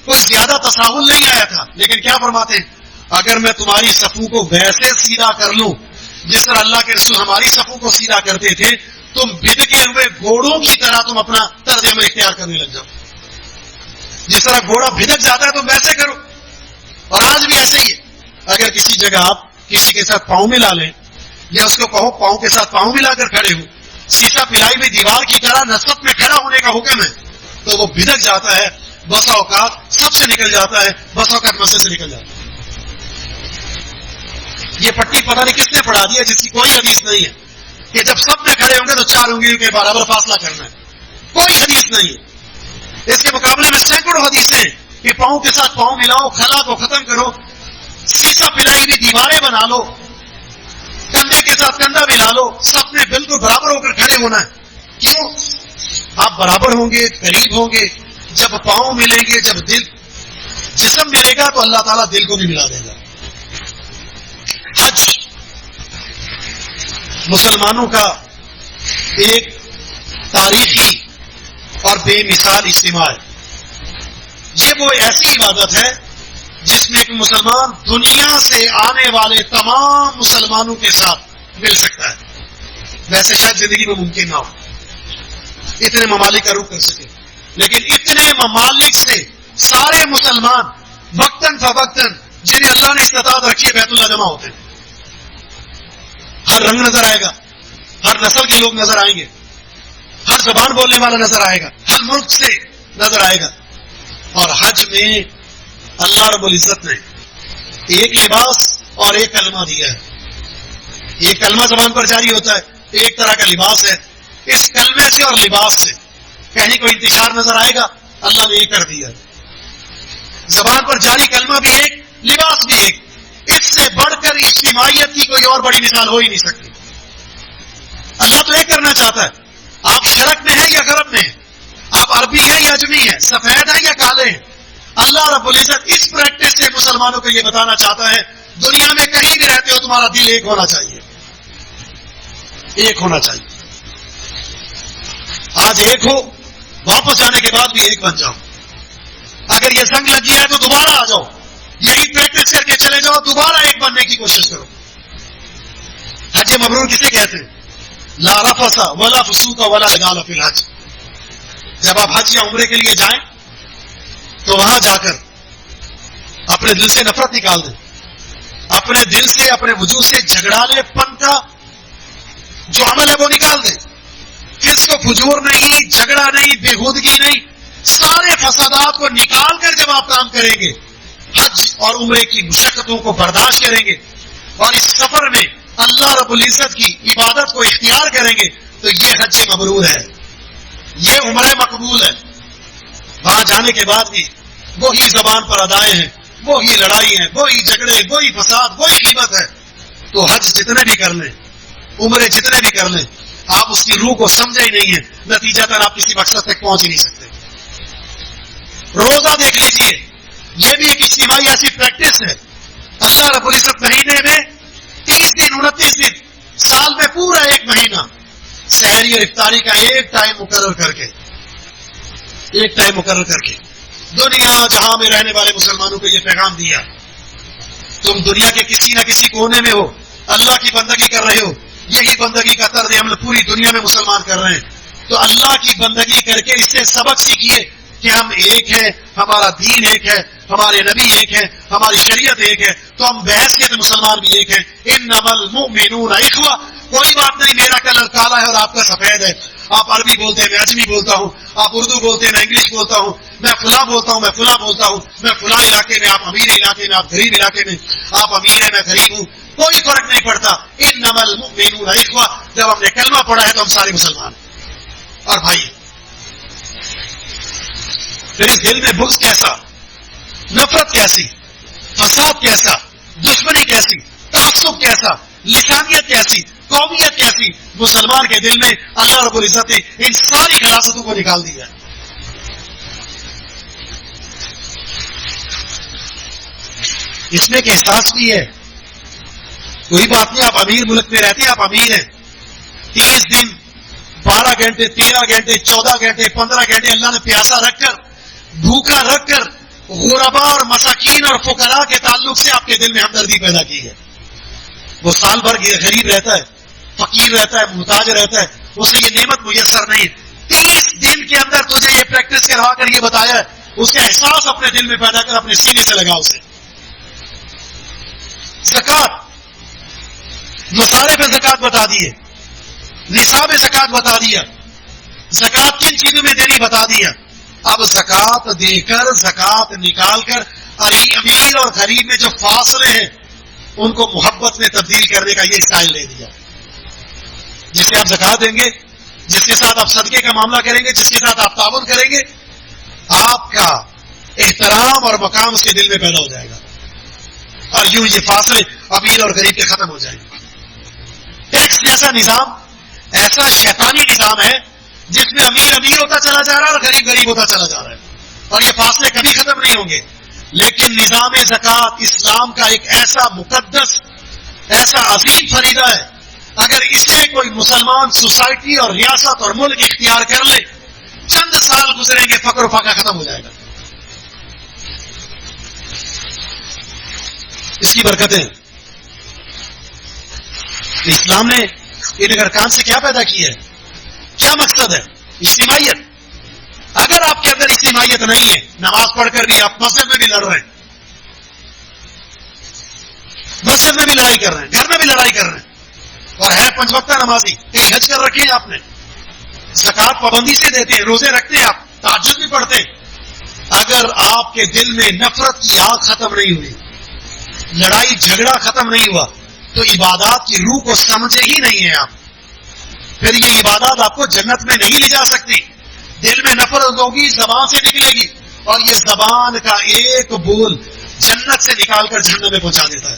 کوئی زیادہ تساہل نہیں آیا تھا، لیکن کیا فرماتے ہیں اگر میں تمہاری صفوں کو ویسے سیدھا کر لوں جس طرح اللہ کے رسول ہماری صفوں کو سیدھا کرتے تھے، تم بھدکے ہوئے گھوڑوں کی طرح تم اپنا طرز عمل اختیار کرنے لگ جاؤ. جس طرح گھوڑا بھدک جاتا ہے تم ویسے کرو. اور آج بھی ایسے ہی ہے. اگر کسی جگہ آپ کسی کے ساتھ پاؤں ملا لیں یا اس کو کہو پاؤں کے ساتھ پاؤں ملا کر کھڑے ہو، سیسا پلائی ہوئی دیوار کی طرح نصب میں کھڑا ہونے کا حکم ہے، تو وہ بھدک جاتا ہے، بسا اوقات سب سے نکل جاتا ہے، بسا اوقات مسجد سے نکل جاتا ہے. یہ پٹی پتہ نہیں کس نے پڑھا دی ہے جس کی کوئی حدیث نہیں ہے کہ جب سب میں کھڑے ہوں گے تو 4 انگلیوں کے برابر فاصلہ کرنا ہے. کوئی حدیث نہیں ہے. اس کے مقابلے میں سینکڑوں حدیثیں ہیں کہ پاؤں کے ساتھ پاؤں ملاؤ، خلا کو ختم کرو، سیسا پلائی ہوئی دیواریں بنا لو، کندھے کے ساتھ کندھا ملا لو، سب میں بالکل برابر ہو کر کھڑے ہونا ہے. کیوں؟ آپ برابر ہوں گے، قریب ہوں گے. جب پاؤں ملیں گے، جب دل جسم ملے گا تو اللہ تعالیٰ دل کو بھی ملا دے گا. حج مسلمانوں کا ایک تاریخی اور بے مثال اجتماع ہے. یہ وہ ایسی عبادت ہے جس میں ایک مسلمان دنیا سے آنے والے تمام مسلمانوں کے ساتھ مل سکتا ہے. ویسے شاید زندگی میں ممکن نہ ہو اتنے ممالک کا رخ کر سکے، لیکن اتنے ممالک سے سارے مسلمان وقتاً فوقتاً جنہیں اللہ نے استطاعت رکھی ہے بیت اللہ جمع ہوتے ہیں. ہر رنگ نظر آئے گا، ہر نسل کے لوگ نظر آئیں گے، ہر زبان بولنے والا نظر آئے گا، ہر ملک سے نظر آئے گا. اور حج میں اللہ رب العزت نے ایک لباس اور ایک کلمہ دیا ہے. ایک کلمہ زبان پر جاری ہوتا ہے، ایک طرح کا لباس ہے. اس کلمے سے اور لباس سے کہیں کوئی انتشار نظر آئے گا؟ اللہ نے یہ کر دیا. زبان پر جاری کلمہ بھی ایک، لباس بھی ایک. اس سے بڑھ کر اجتماعیت کی کوئی اور بڑی مثال ہو ہی نہیں سکتی. اللہ تو یہ کرنا چاہتا ہے. آپ شرق میں ہیں یا غرب میں ہیں، آپ عربی ہیں یا اجمی ہیں، سفید ہیں یا کالے ہیں، اللہ رب العزت اس پریکٹس سے مسلمانوں کو یہ بتانا چاہتا ہے دنیا میں کہیں بھی رہتے ہو تمہارا دل ایک ہونا چاہیے، ایک ہونا چاہیے. آج ایک ہو، واپس جانے کے بعد بھی ایک بن جاؤ. اگر یہ زنگ لگی ہے تو دوبارہ آ جاؤ، یہی پریکٹس کر کے چلے جاؤ، دوبارہ ایک بننے کی کوشش کرو. حج مبرور کسے کہتے ہیں؟ لا رفث ولا فسوق ولا جدال فی الحج. جب آپ حج یا عمرے کے لیے جائیں تو وہاں جا کر اپنے دل سے نفرت نکال دیں, اپنے دل سے, اپنے وجود سے جھگڑانے پن کا جو عمل ہے وہ نکال دیں. فسق و فجور نہیں, جھگڑا نہیں, بےہودگی نہیں, سارے فسادات کو نکال کر جب آپ کام کریں گے, حج اور عمرے کی مشقتوں کو برداشت کریں گے اور اس سفر میں اللہ رب العزت کی عبادت کو اختیار کریں گے, تو یہ حج مبرور ہے, یہ عمرہ مقبول ہے. وہاں جانے کے بعد بھی وہی زبان پر ادائیں ہیں, وہی لڑائی ہیں, وہی جھگڑے, وہی فساد, وہی غیبت ہے. تو حج جتنے بھی کر لیں, عمرے جتنے بھی کر لیں, آپ اس کی روح کو سمجھے ہی نہیں ہیں, نتیجتاً آپ کسی مقصد تک پہنچ ہی نہیں سکتے. روزہ دیکھ لیجئے, یہ بھی ایک اجتماعی ایسی پریکٹس ہے. اللہ رب العزت مہینے میں 30 دن 29 دن, سال میں پورا ایک مہینہ سحری اور افطاری کا ایک ٹائم مقرر کر کے دنیا جہاں میں رہنے والے مسلمانوں کو یہ پیغام دیا, تم دنیا کے کسی نہ کسی کونے میں ہو, اللہ کی بندگی کر رہے ہو, یہی بندگی کا طرز عمل پوری دنیا میں مسلمان کر رہے ہیں, تو اللہ کی بندگی کر کے اس سے سبق سیکھیے کہ ہم ایک ہیں, ہمارا دین ایک ہے, ہمارے نبی ایک ہے, ہماری شریعت ایک ہے, تو ہم بحیثیت مسلمان بھی ایک ہیں. انما المؤمنون اخوہ, کوئی بات نہیں میرا کلر کالا ہے اور آپ کا سفید ہے, آپ عربی بولتے ہیں, میں عجمی بولتا ہوں, آپ اردو بولتے ہیں, میں انگلش بولتا ہوں, میں فلاں بولتا ہوں, میں فلاں بولتا ہوں, میں فلاں علاقے میں, آپ امیر علاقے میں, آپ غریب علاقے میں, آپ امیر ہیں, میں غریب ہوں, کوئی فرق نہیں پڑتا. انما المؤمنون اخوہ, جب ہم نے کلمہ پڑھا ہے تو ہم سارے مسلمان اور بھائی. پھر اس دل میں بغض کیسا, نفرت کیسی, فساد کیسا, دشمنی کیسی, تعصب کیسا, لسانیت کیسی, قومیت کیسی. مسلمان کے دل میں اللہ رب العزت نے ان ساری خلاصتوں کو نکال دیا. اس میں ایک احساس بھی ہے, کوئی بات نہیں, آپ امیر ملک میں رہتے ہیں, آپ امیر ہیں, 30 دن 12 گھنٹے 13 گھنٹے 14 گھنٹے 15 گھنٹے اللہ نے پیاسا رکھ کر, بھوکا رکھ کر, غرباء اور مساکین اور فقراء کے تعلق سے آپ کے دل میں ہمدردی پیدا کی ہے. وہ سال بھر غریب رہتا ہے, فقیر رہتا ہے, محتاج رہتا ہے, اسے یہ نعمت میسر نہیں. 30 دن کے اندر تجھے یہ پریکٹس کروا کر یہ بتایا ہے, اس کا احساس اپنے دل میں پیدا کر, اپنے سینے سے لگا اسے. زکات, مصارف زکات بتا دیے, نصاب زکات بتا دیا, زکات کن چیزوں میں دینی بتا دیا. اب زکات دے کر, زکات نکال کر امیر اور غریب میں جو فاصلے ہیں ان کو محبت میں تبدیل کرنے کا یہ اسٹائل لے دیا. جسے آپ زکات دیں گے, جس کے ساتھ آپ صدقے کا معاملہ کریں گے, جس کے ساتھ آپ تعاون کریں گے, آپ کا احترام اور مقام اس کے دل میں پیدا ہو جائے گا, اور یوں یہ فاصلے امیر اور غریب کے ختم ہو جائیں گے. ٹیکس جیسا نظام ایسا شیطانی نظام ہے جس میں امیر امیر ہوتا چلا جا رہا ہے اور غریب غریب ہوتا چلا جا رہا ہے, اور یہ فاصلے کبھی ختم نہیں ہوں گے. لیکن نظام زکات اسلام کا ایک ایسا مقدس, ایسا عظیم فریضہ ہے, اگر اسے کوئی مسلمان سوسائٹی اور ریاست اور ملک اختیار کر لے, چند سال گزریں گے, فقر و فاقہ ختم ہو جائے گا. اس کی برکتیں اسلام نے ان ارکان سے کیا پیدا کی ہے, کیا مقصد ہے؟ اجتماعیت. اگر آپ کے اندر اجتماعیت نہیں ہے, نماز پڑھ کر بھی آپ مسجد میں بھی لڑ رہے ہیں, مسجد میں بھی لڑائی کر رہے ہیں, گھر میں بھی لڑائی کر رہے ہیں, اور ہے 5 وقتہ نمازی, کہیں حج کر رکھے ہیں آپ نے, زکات پابندی سے دیتے ہیں, روزے رکھتے ہیں, آپ تہجد بھی پڑھتے ہیں, اگر آپ کے دل میں نفرت کی آگ ختم نہیں ہوئی, لڑائی جھگڑا ختم نہیں ہوا, تو عبادات کی روح کو سمجھے ہی نہیں ہیں آپ. پھر یہ عبادات آپ کو جنت میں نہیں لے جا سکتی. دل میں نفرت ہوگی, زبان سے نکلے گی, اور یہ زبان کا ایک بول جنت سے نکال کر جہنم میں پہنچا دیتا ہے.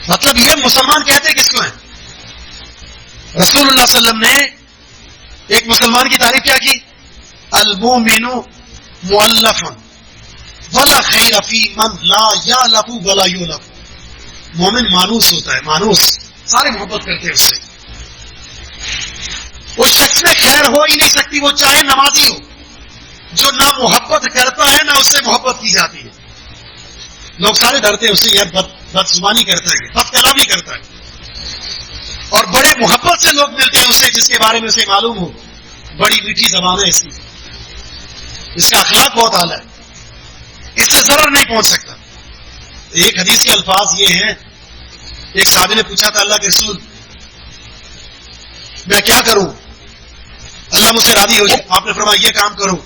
مطلب یہ مسلمان کہتے کس کو ہیں؟ رسول اللہ صلی اللہ علیہ وسلم نے ایک مسلمان کی تعریف کیا کی, المومن مؤلف ولا خیر فی من لا یالف ولا یولف. مومن مانوس ہوتا ہے, مانوس, سارے محبت کرتے ہیں اس سے. وہ شخص میں خیر ہو ہی نہیں سکتی, وہ چاہے نمازی ہو, جو نہ محبت کرتا ہے نہ اس سے محبت کی جاتی ہے. لوگ سارے ڈرتے ہیں اس سے, یار بدزبانی کرتا ہے, بد کلامی کرتا ہے, اور بڑے محبت سے لوگ ملتے ہیں اسے جس کے بارے میں اسے معلوم ہو بڑی میٹھی زبان ہے اس کی, اس کا اخلاق بہت اعلیٰ ہے. اسے ضرر نہیں پہنچ سکتا. ایک حدیث کے الفاظ یہ ہیں, ایک صحابی نے پوچھا تھا اللہ کے رسول میں کیا کروں, اللہ مجھ سے راضی ہو جائے. آپ نے فرمایا یہ کام کرو,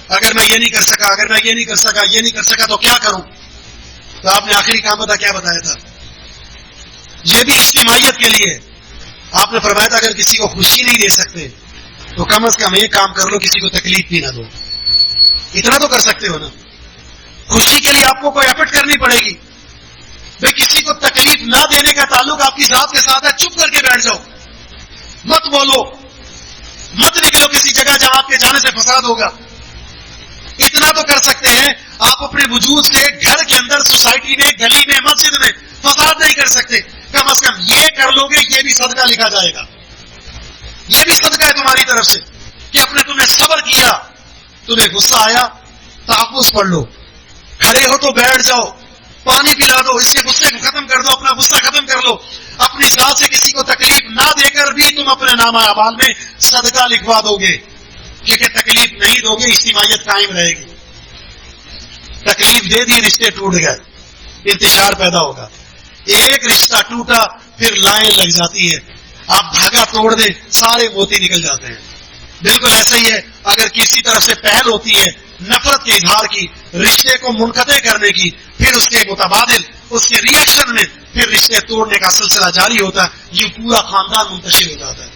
اگر میں یہ نہیں کر سکا, اگر میں یہ نہیں کر سکا, یہ نہیں کر سکا تو کیا کروں؟ تو آپ نے آخری کام کیا بتایا تھا؟ یہ بھی اجتماعیت کے لیے. آپ نے فرمایا تھا اگر کسی کو خوشی نہیں دے سکتے تو کم از کم ایک کام کر لو, کسی کو تکلیف بھی نہ دو. اتنا تو کر سکتے ہو نا. خوشی کے لیے آپ کو کوئی ایفرٹ کرنی پڑے گی. بھائی کسی کو تکلیف نہ دینے کا تعلق آپ کی ذات کے ساتھ ہے, چپ کر کے بیٹھ جاؤ, مت بولو, مت نکلو کسی جگہ جہاں آپ کے جانے سے فساد ہوگا. اتنا تو کر سکتے ہیں. آپ اپنے وجود سے گھر کے اندر, سوسائٹی میں, گلی میں, مسجد میں فساد نہیں کر سکتے. کم از کم یہ کر لو گے, یہ بھی صدقہ لکھا جائے گا. یہ بھی صدقہ ہے تمہاری طرف سے کہ اپنے تمہیں صبر کیا, تمہیں غصہ آیا, تحفظ پڑھ لو, کھڑے ہو تو بیٹھ جاؤ, پانی پلا دو, اس کے غصے کو ختم کر دو, اپنا غصہ ختم کر لو. اپنی ذات سے کسی کو تکلیف نہ دے کر بھی تم اپنے نامہ اعمال میں صدقہ لکھوا دو گے, کیونکہ تکلیف نہیں دو گے اجتماعیت قائم رہے گی. تکلیف دے دی, رشتے ٹوٹ گئے, انتشار پیدا ہوگا. ایک رشتہ ٹوٹا پھر لائن لگ جاتی ہے, آپ دھاگا توڑ دیں سارے موتی نکل جاتے ہیں. بالکل ایسا ہی ہے, اگر کسی طرف سے پہل ہوتی ہے نفرت کے اظہار کی, رشتے کو منقطع کرنے کی, پھر اس کے متبادل اس کے ری ایکشن میں پھر رشتے توڑنے کا سلسلہ جاری ہوتا ہے, یہ پورا خاندان منتشر ہو جاتا ہے.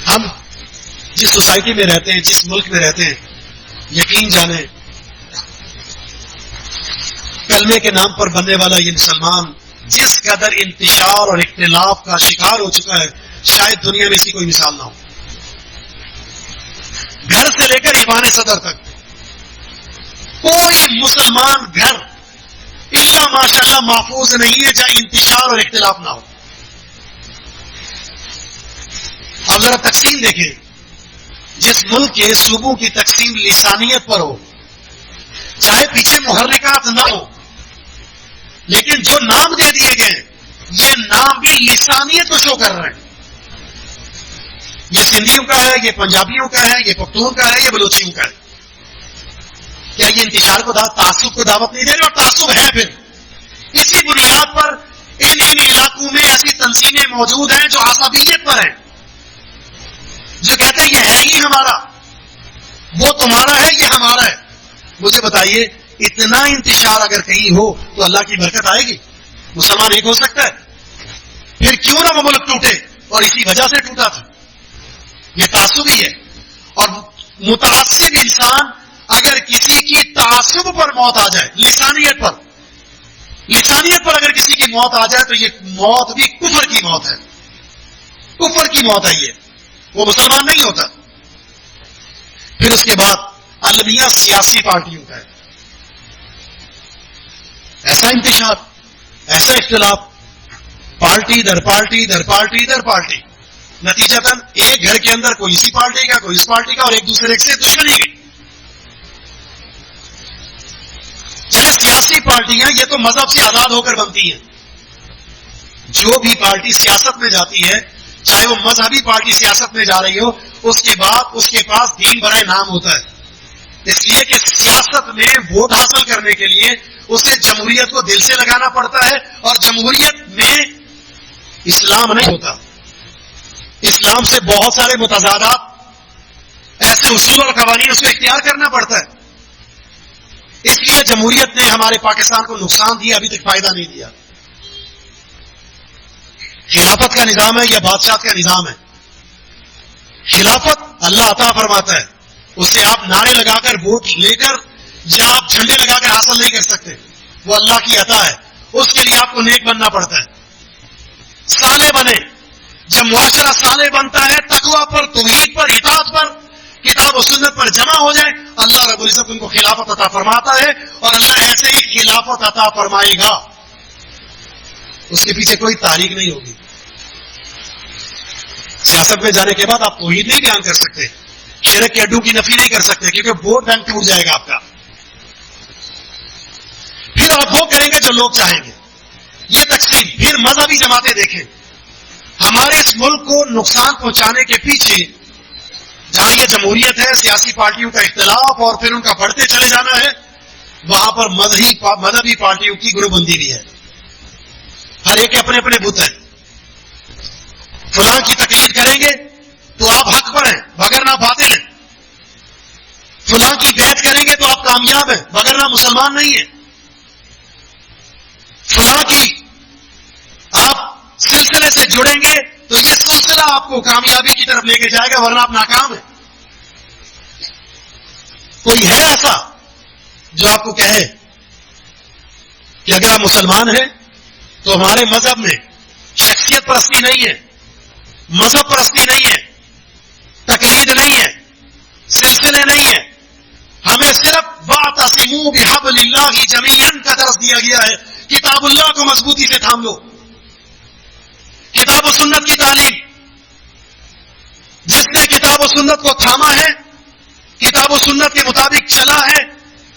ہم جس سوسائٹی میں رہتے ہیں, جس ملک میں رہتے ہیں, یقین جانیں کلمے کے نام پر بننے والا یہ مسلمان جس قدر انتشار اور اختلاف کا شکار ہو چکا ہے, شاید دنیا میں اس کی کوئی مثال نہ ہو. گھر سے لے کر ایوان صدر تک کوئی مسلمان گھر الا ماشاءاللہ محفوظ نہیں ہے جہاں انتشار اور اختلاف نہ ہو. اب ذرا تقسیم دیکھیں, جس ملک کے صوبوں کی تقسیم لسانیت پر ہو, چاہے پیچھے محرکات نہ ہو, لیکن جو نام دے دیے گئے یہ نام بھی لسانیت کو شو کر رہے ہیں. یہ سندھیوں کا ہے, یہ پنجابیوں کا ہے, یہ پختون کا ہے, یہ بلوچیوں کا ہے. کیا یہ انتشار کو تعصب کو دعوت نہیں دے رہے؟ اور تعصب ہے. پھر اسی بنیاد پر ان علاقوں میں ایسی تنظیمیں موجود ہیں جو عصبیت پر ہیں, جو کہتے ہیں یہ ہے ہی ہمارا, وہ تمہارا ہے, یہ ہمارا ہے. مجھے بتائیے اتنا انتشار اگر کہیں ہو تو اللہ کی برکت آئے گی؟ مسلمان ایک ہو سکتا ہے؟ پھر کیوں نہ وہ ملک ٹوٹے, اور اسی وجہ سے ٹوٹا تھا. یہ تعصب ہی ہے. اور متعصب انسان اگر کسی کی تعصب پر موت آ جائے, لسانیت پر اگر کسی کی موت آ جائے تو یہ موت بھی کفر کی موت ہے, کفر کی موت ہے, یہ وہ مسلمان نہیں ہوتا. پھر اس کے بعد المیہ سیاسی پارٹیوں کا ہے, ایسا انتشار, ایسا اختلاف, پارٹی در پارٹی در پارٹی در پارٹی, نتیجتاً ایک گھر کے اندر کوئی اسی پارٹی کا, کوئی اس پارٹی کا, اور ایک دوسرے سے دشمنی کی. چاہے سیاسی پارٹیاں یہ تو مذہب سے آزاد ہو کر بنتی ہیں. جو بھی پارٹی سیاست میں جاتی ہے, چاہے وہ مذہبی پارٹی سیاست میں جا رہی ہو, اس کے بعد اس کے پاس دین برائے نام ہوتا ہے. اس لیے کہ سیاست میں ووٹ حاصل کرنے کے لیے اسے جمہوریت کو دل سے لگانا پڑتا ہے, اور جمہوریت میں اسلام نہیں ہوتا. اسلام سے بہت سارے متضادات, ایسے اصول اور قوانین اس کو اختیار کرنا پڑتا ہے. اس لیے جمہوریت نے ہمارے پاکستان کو نقصان دیا, ابھی تک فائدہ نہیں دیا. خلافت کا نظام ہے یا بادشاہت کا نظام ہے؟ خلافت اللہ عطا فرماتا ہے, اسے آپ نعرے لگا کر ووٹ لے کر یا آپ جھنڈے لگا کر حاصل نہیں کر سکتے, وہ اللہ کی عطا ہے. اس کے لیے آپ کو نیک بننا پڑتا ہے, صالح بنے. جب معاشرہ صالح بنتا ہے, تقویٰ پر, توحید پر, اطاعت پر, کتاب و سنت پر جمع ہو جائے, اللہ رب العزت ان کو خلافت عطا فرماتا ہے, اور اللہ ایسے ہی خلافت عطا فرمائے گا. اس کے پیچھے کوئی تاریخ نہیں ہوگی. سیاست میں جانے کے بعد آپ توحید نہیں بیان کر سکتے, شرک کے اڈوں کی نفی نہیں کر سکتے, کیونکہ ووٹ بینک ٹوٹ جائے گا آپ کا. پھر آپ وہ کریں گے جو لوگ چاہیں گے. یہ تقسیم. پھر مذہبی جماعتیں دیکھیں, ہمارے اس ملک کو نقصان پہنچانے کے پیچھے جہاں یہ جمہوریت ہے، سیاسی پارٹیوں کا اختلاف اور پھر ان کا بڑھتے چلے جانا ہے، وہاں پر مذہبی پارٹیوں کی گروپ بندی بھی ہے. ہر ایک کے اپنے اپنے بت ہیں. فلاں کی تقلید کریں گے تو آپ حق پر ہیں وگرنہ باطل ہیں. فلاں کی بیعت کریں گے تو آپ کامیاب ہیں وگرنہ مسلمان نہیں ہیں. فلاں کی آپ سلسلے سے جڑیں گے تو یہ سلسلہ آپ کو کامیابی کی طرف لے کے جائے گا ورنہ آپ ناکام ہیں. کوئی ہے ایسا جو آپ کو کہے کہ اگر آپ مسلمان ہیں تو ہمارے مذہب میں شخصیت پرستی نہیں ہے، مذہب پرستی نہیں ہے، تقلید نہیں ہے، سلسلے نہیں ہے، ہمیں صرف واعتصموا بحبل اللہ جمیعا کا درس دیا گیا ہے. کتاب اللہ کو مضبوطی سے تھام لو. کتاب و سنت کی تعلیم، جس نے کتاب و سنت کو تھاما ہے، کتاب و سنت کے مطابق چلا ہے،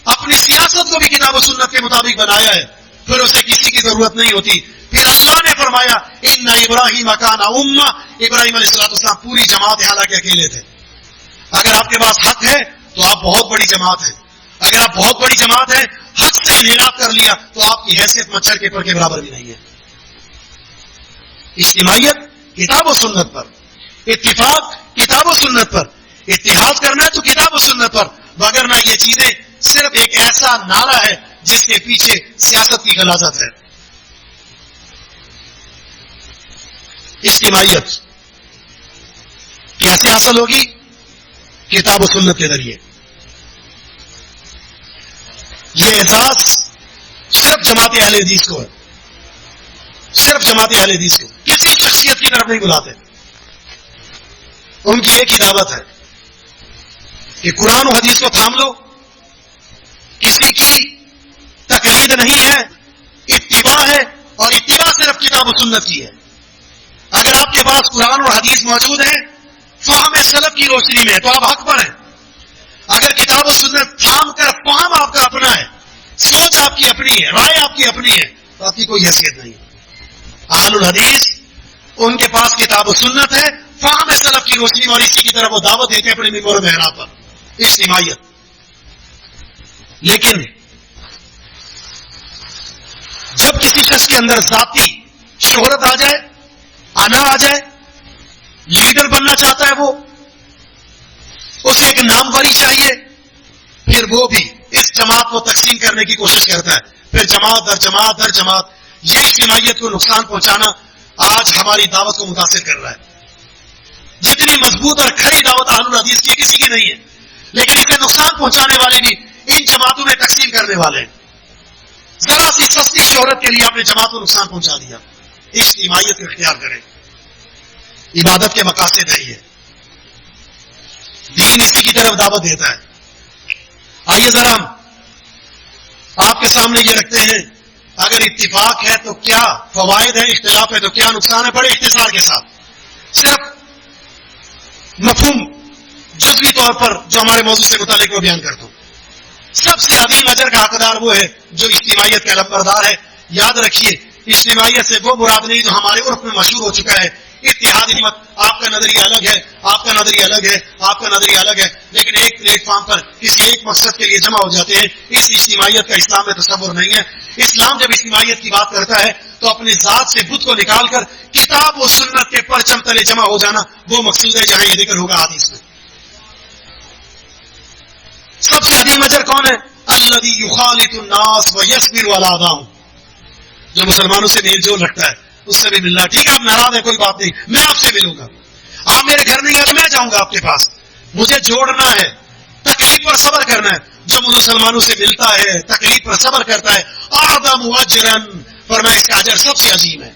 اپنی سیاست کو بھی کتاب و سنت کے مطابق بنایا ہے، پھر اسے کسی کی ضرورت نہیں ہوتی. پھر اللہ نے فرمایا ان ابراہیم کان امہ، ابراہیم علیہ السلام پوری جماعت ہے، حالانکہ اکیلے تھے. اگر آپ کے پاس حق ہے تو آپ بہت بڑی جماعت ہیں. اگر آپ بہت بڑی جماعت ہیں، حق سے انحراف کر لیا تو آپ کی حیثیت مچھر کے پر کے برابر بھی نہیں ہے. اجتماعیت کتاب و سنت پر، اتفاق کتاب و سنت پر، اتحاد کرنا ہے تو کتاب و سنت پر، وگرنہ یہ چیزیں صرف ایک ایسا نعرہ ہے جس کے پیچھے سیاست کی غلاظت ہے. اجتماعیت کیسے حاصل ہوگی؟ کتاب و سنت کے ذریعے. یہ اعزاز صرف جماعت اہل حدیث کو ہے، صرف جماعت اہل حدیث کو. کسی شخصیت کی طرف نہیں بلاتے. ان کی ایک ہی دعوت ہے کہ قرآن و حدیث کو تھام لو، کسی کی تقلید نہیں ہے، اتباع ہے، اور اتباع صرف کتاب و سنت کی ہے. اگر آپ کے پاس قرآن اور حدیث موجود ہے فہم سلف کی روشنی میں تو آپ حق پر ہیں. اگر کتاب و سنت تھام کر فہم آپ کا اپنا ہے، سوچ آپ کی اپنی ہے، رائے آپ کی اپنی ہے، تو آپ کی کوئی حیثیت نہیں ہے. اہل الحدیث ان کے پاس کتاب و سنت ہے، فہم سلف کی روشنی میں، اور اسی کی طرف وہ دعوت دیتے اپنے ممبر و محراب پر. اجتماعیت. لیکن جب کسی شخص کے اندر ذاتی شہرت آ جائے، آنا آ جائے، لیڈر بننا چاہتا ہے، وہ اسے ایک ناموری چاہیے، پھر وہ بھی اس جماعت کو تقسیم کرنے کی کوشش کرتا ہے. پھر جماعت در جماعت در جماعت. یہ اجتماعیت کو نقصان پہنچانا آج ہماری دعوت کو متاثر کر رہا ہے. جتنی مضبوط اور کھری دعوت اہل الحدیث کی کسی کی نہیں ہے، لیکن اسے نقصان پہنچانے والے بھی ان جماعتوں میں تقسیم کرنے والے ہیں. ذرا سی سستی شہرت کے لیے اپنے جماعت کو نقصان پہنچا دیا. اجتماعیت کو اختیار کریں. عبادت کے مقاصد ہے، یہ دین اسی کی طرف دعوت دیتا ہے. آئیے ذرا ہم آپ کے سامنے یہ رکھتے ہیں، اگر اتفاق ہے تو کیا فوائد ہیں، اختلاف ہے تو کیا نقصان ہے. بڑے اختصار کے ساتھ صرف مفہوم جزوی طور پر جو ہمارے موضوع سے متعلق وہ بیان کرتا ہوں. سب سے عظیم اجر کا حقدار وہ ہے جو اجتماعیت کا لمبردار ہے. یاد رکھیے، اجتماعیت سے وہ مراد نہیں جو ہمارے عرف میں مشہور ہو چکا ہے، اتحادی جماعت. آپ کا نظریہ الگ ہے، آپ کا نظریہ الگ ہے، آپ کا نظریہ الگ ہے، لیکن ایک پلیٹ فارم پر کسی ایک مقصد کے لیے جمع ہو جاتے ہیں. اس اجتماعیت کا اسلام میں تصور نہیں ہے. اسلام جب اجتماعیت کی بات کرتا ہے تو اپنی ذات سے بت کو نکال کر کتاب و سنت کے پرچم تلے جمع ہو جانا وہ مقصود ہے جہاں یہ ذکر ہوگا حدیث میں. سب سے عظیم اجر کون ہے؟ الذی یخالط الناس ویصبر علی اذاہم. جو مسلمانوں سے میل جول رکھتا ہے اس سے بھی ملنا. ٹھیک ہے، آپ ناراض ہیں، کوئی بات نہیں، میں آپ سے ملوں گا. آپ میرے گھر نہیں آئے، میں جاؤں گا آپ کے پاس. مجھے جوڑنا ہے، تکلیف پر صبر کرنا ہے. جو مسلمانوں سے ملتا ہے، تکلیف پر صبر کرتا ہے، اعظم اجرا، فرمایا اس کا اجر سب سے عظیم ہے.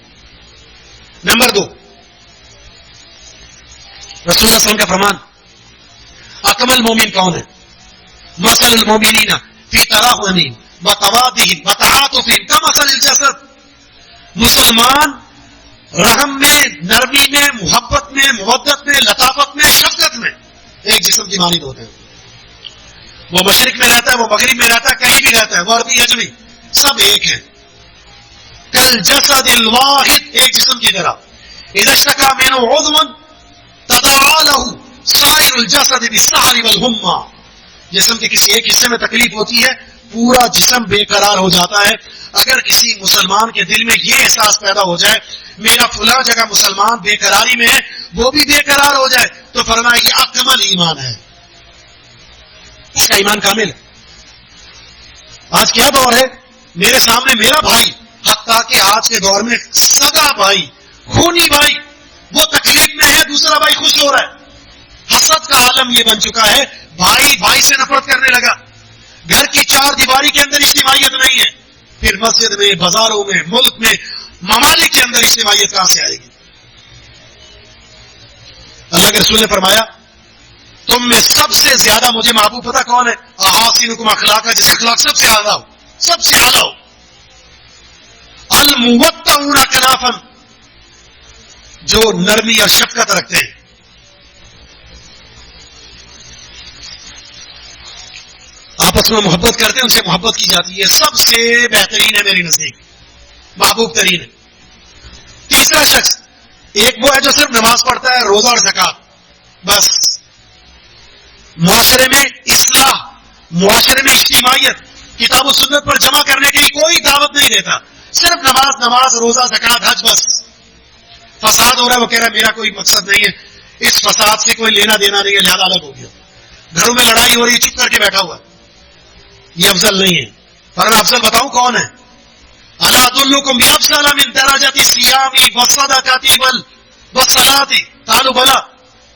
نمبر 2، رسول اللہ صلی اللہ علیہ وسلم کا فرمان، اکمل مومن کون ہے؟ مثل المومنین فی تراحمہم وتوادہم وتعاطفہم کمثل الجسد. مسلمان رحم میں، نرمی میں، محبت میں، مودت میں، لطافت میں، شفقت میں ایک جسم کی مانند ہوتے ہیں. وہ مشرق میں رہتا ہے، وہ مغرب میں رہتا ہے، کہیں بھی رہتا ہے، وہ عربی اجمی، سب ایک ہیں. کل جسد الواحد، ایک جسم کی طرح. اذا اشتکا منہ عضو تداعی لہ سائر الجسد بالسہر والحمى، جسم کے کسی ایک حصے میں تکلیف ہوتی ہے پورا جسم بے قرار ہو جاتا ہے. اگر کسی مسلمان کے دل میں یہ احساس پیدا ہو جائے میرا فلاں جگہ مسلمان بے قراری میں ہے وہ بھی بے قرار ہو جائے تو فرمایا یہ اکمل ایمان ہے، اس کا ایمان کامل ہے. آج کیا دور ہے، میرے سامنے میرا بھائی، حتیٰ کہ آج کے دور میں سگا بھائی، خونی بھائی، وہ تکلیف میں ہے، دوسرا بھائی خوش ہو رہا ہے. حسد کا عالم یہ بن چکا ہے، بھائی بھائی سے نفرت کرنے لگا. گھر کی چار دیواری کے اندر اجتماعیت نہیں ہے، پھر مسجد میں، بازاروں میں، ملک میں، ممالک کے اندر اجتماعیت کہاں سے آئے گی؟ اللہ کے رسول نے فرمایا تم میں سب سے زیادہ مجھے محبوب پتہ کون ہے؟ احاسنکم اخلاقا، جس اخلاق سب سے اعلیٰ ہو، سب سے اعلیٰ ہو. الموطؤون کنافا، جو نرمی اور شفقت رکھتے ہیں. آپس میں محبت کرتے ہیں، ان سے محبت کی جاتی ہے، سب سے بہترین ہے میری نزدیک، محبوب ترین ہے. تیسرا شخص ایک وہ ہے جو صرف نماز پڑھتا ہے، روزہ اور زکات، بس معاشرے میں اصلاح، معاشرے میں اجتماعیت، کتاب و سنت پر جمع کرنے کی کوئی دعوت نہیں دیتا، صرف نماز روزہ زکات حج، بس. فساد ہو رہا ہے وہ کہہ رہا ہے میرا کوئی مقصد نہیں ہے، اس فساد سے کوئی لینا دینا نہیں ہے، لہذا الگ ہو گیا. گھروں میں لڑائی ہو رہی ہے، چپ کر کے بیٹھا ہوا، یہ افضل نہیں ہے. پر میں افضل بتاؤں کون ہے؟ الا ادلکم بافضل من درجات الصیام والصدقۃ والصلاۃ، قالوا بلی،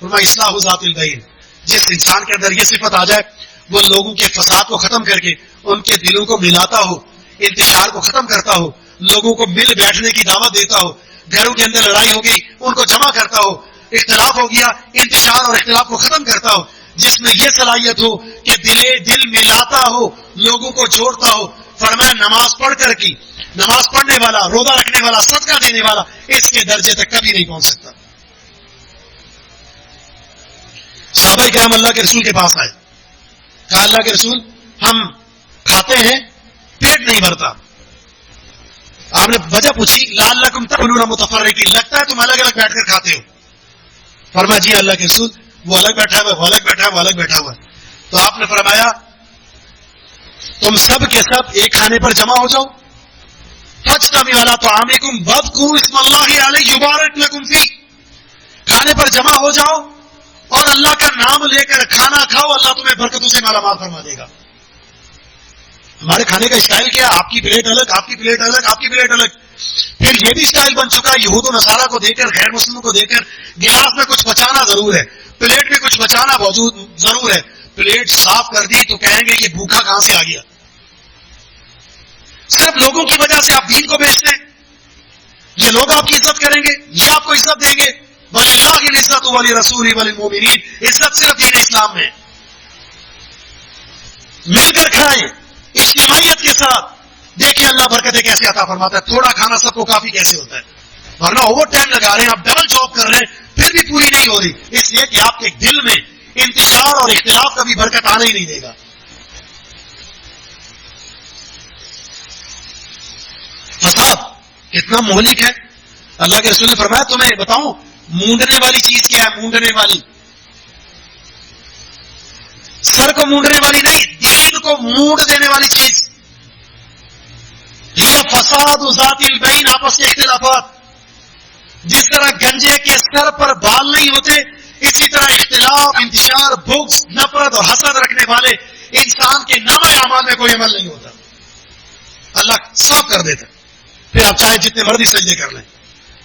فرمایا اصلاح ذات البین. جس انسان کے اندر یہ صفت آ جائے وہ لوگوں کے فساد کو ختم کر کے ان کے دلوں کو ملاتا ہو، انتشار کو ختم کرتا ہو، لوگوں کو مل بیٹھنے کی دعوت دیتا ہو. گھروں کے اندر لڑائی ہو گئی ان کو جمع کرتا ہو، اختلاف ہو گیا انتشار اور اختلاف کو ختم کرتا ہو. جس میں یہ صلاحیت ہو کہ دل ملاتا ہو، لوگوں کو جوڑتا ہو. فرمایا نماز پڑھ کر کی، نماز پڑھنے والا، روزہ رکھنے والا، صدقہ دینے والا اس کے درجے تک کبھی نہیں پہنچ سکتا. صحابہ کرام اللہ کے رسول کے پاس آئے، کہا اللہ کے رسول ہم کھاتے ہیں پیٹ نہیں بھرتا. آپ نے وجہ پوچھی، لعلکم تاکلون متفرقین، لگتا ہے تم الگ الگ بیٹھ کر کھاتے ہو. فرمایا جی اللہ کے رسول وہ الگ بیٹھا ہوا ہے، وہ الگ بیٹھا ہوا، وہ الگ بیٹھا ہوا ہے. تو آپ نے فرمایا تم سب کے سب ایک کھانے پر جمع ہو جاؤ، فاجتمعوا علی طعامکم واذکروا اسم اللہ علیہ یبارک لکم فیہ، کھانے پر جمع ہو جاؤ اور اللہ کا نام لے کر کھانا کھاؤ، اللہ تمہیں برکتوں سے مالا مال فرما دے گا. ہمارے کھانے کا اسٹائل کیا؟ آپ کی پلیٹ الگ، آپ کی پلیٹ الگ، آپ کی پلیٹ الگ. پھر یہ بھی اسٹائل بن چکا ہے یہود و نصارہ کو دیکھ کر، غیر مسلموں کو دیکھ کر گلاس میں کچھ بچانا ضرور ہے، پلیٹ میں کچھ بچانا موجود ضرور ہے. پلیٹ صاف کر دی تو کہیں گے یہ بھوکا کہاں سے آ گیا. صرف لوگوں کی وجہ سے آپ دین کو بیچتے ہیں، یہ لوگ آپ کی عزت کریں گے، یہ آپ کو عزت دیں گے. وَلِلَّهِ الْعِزَّةُ وَلِرَسُولِهِ وَلِلْمُؤْمِنِينَ، عزت صرف دین اسلام میں. مل کر کھائیں اجتماعیت کے ساتھ، دیکھیں اللہ برکتیں کیسے عطا فرماتا ہے. تھوڑا کھانا سب کو کافی کیسے ہوتا ہے، ورنہ اوور ٹائم لگا رہے ہیں آپ، ڈبل جاب کر رہے ہیں پھر بھی پوری نہیں ہو رہی، اس لیے کہ آپ کے دل میں انتشار اور اختلاف کبھی برکت آنے ہی نہیں دے گا. فساد کتنا مہلک ہے. اللہ کے رسول نے فرمایا تمہیں بتاؤں مونڈنے والی چیز کیا ہے؟ مونڈنے والی، سر کو مونڈنے والی نہیں، دین کو مونڈ دینے والی چیز. یہ فساد ذات البین، آپس کے اختلافات. جس طرح گنجے کے سر پر بال نہیں ہوتے، اسی طرح اختلاف، انتشار، بغض، نفرت اور حسد رکھنے والے انسان کے نامہ اعمال میں کوئی عمل نہیں ہوتا، اللہ صاف کر دیتا. پھر آپ چاہے جتنے مرضی سجدے کر لیں،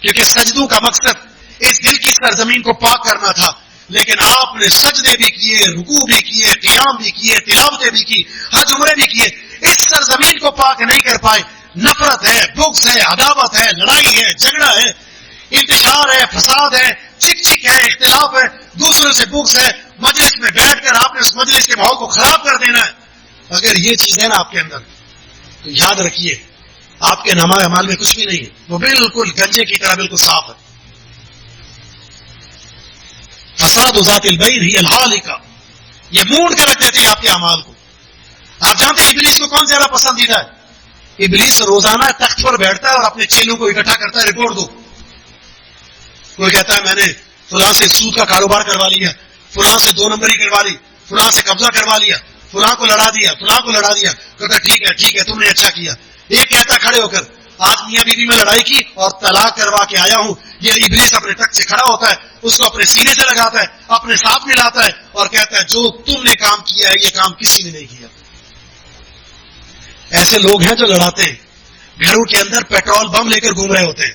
کیونکہ سجدوں کا مقصد اس دل کی سرزمین کو پاک کرنا تھا. لیکن آپ نے سجدے بھی کیے، رکوع بھی کیے، قیام بھی کیے، تلاوتیں بھی کی، حج عمرے بھی کیے، اس سرزمین کو پاک نہیں کر پائے. نفرت ہے، بغض ہے، عداوت ہے، لڑائی ہے، جھگڑا ہے، انتشار ہے، فساد ہے، چک چک ہے، اختلاف ہے، دوسروں سے بغض ہے. مجلس میں بیٹھ کر آپ نے اس مجلس کے ماحول کو خراب کر دینا ہے. اگر یہ چیزیں نا آپ کے اندر، تو یاد رکھیے آپ کے نامہ اعمال میں کچھ بھی نہیں ہے، وہ بالکل گنجے کی طرح بالکل صاف ہے. فساد ذات البین ہی الحالکہ، یہ مونڈ کر رکھ دیتے ہیں آپ کے اعمال کو. آپ جانتے ہیں ابلیس کو کون زیادہ پسندیدہ ہے؟ ابلیس روزانہ تخت پر بیٹھتا ہے اور اپنے چیلوں کو اکٹھا کرتا ہے، رپورٹ دو. کوئی کہتا ہے میں نے فلاں سے سود کا کاروبار کروا لیا، فلاں سے 2 نمبری کروا لی، فلاں سے قبضہ کروا لیا، فلاں کو لڑا دیا، فلاں کو لڑا دیا. کہتا ٹھیک ہے تم نے اچھا کیا. ایک کہتا کھڑے ہو کر آج میاں بیوی میں لڑائی کی اور طلاق کروا کے آیا ہوں. یہ ابلیس اپنے ٹک سے کھڑا ہوتا ہے، اس کو اپنے سینے سے لگاتا ہے، اپنے ساتھ ملاتا ہے اور کہتا ہے جو تم نے کام کیا ہے یہ کام کسی نے نہیں کیا. ایسے لوگ ہیں جو لڑاتے ہیں، گھروں کے اندر پیٹرول بم لے کر گھوم رہے ہوتے ہیں.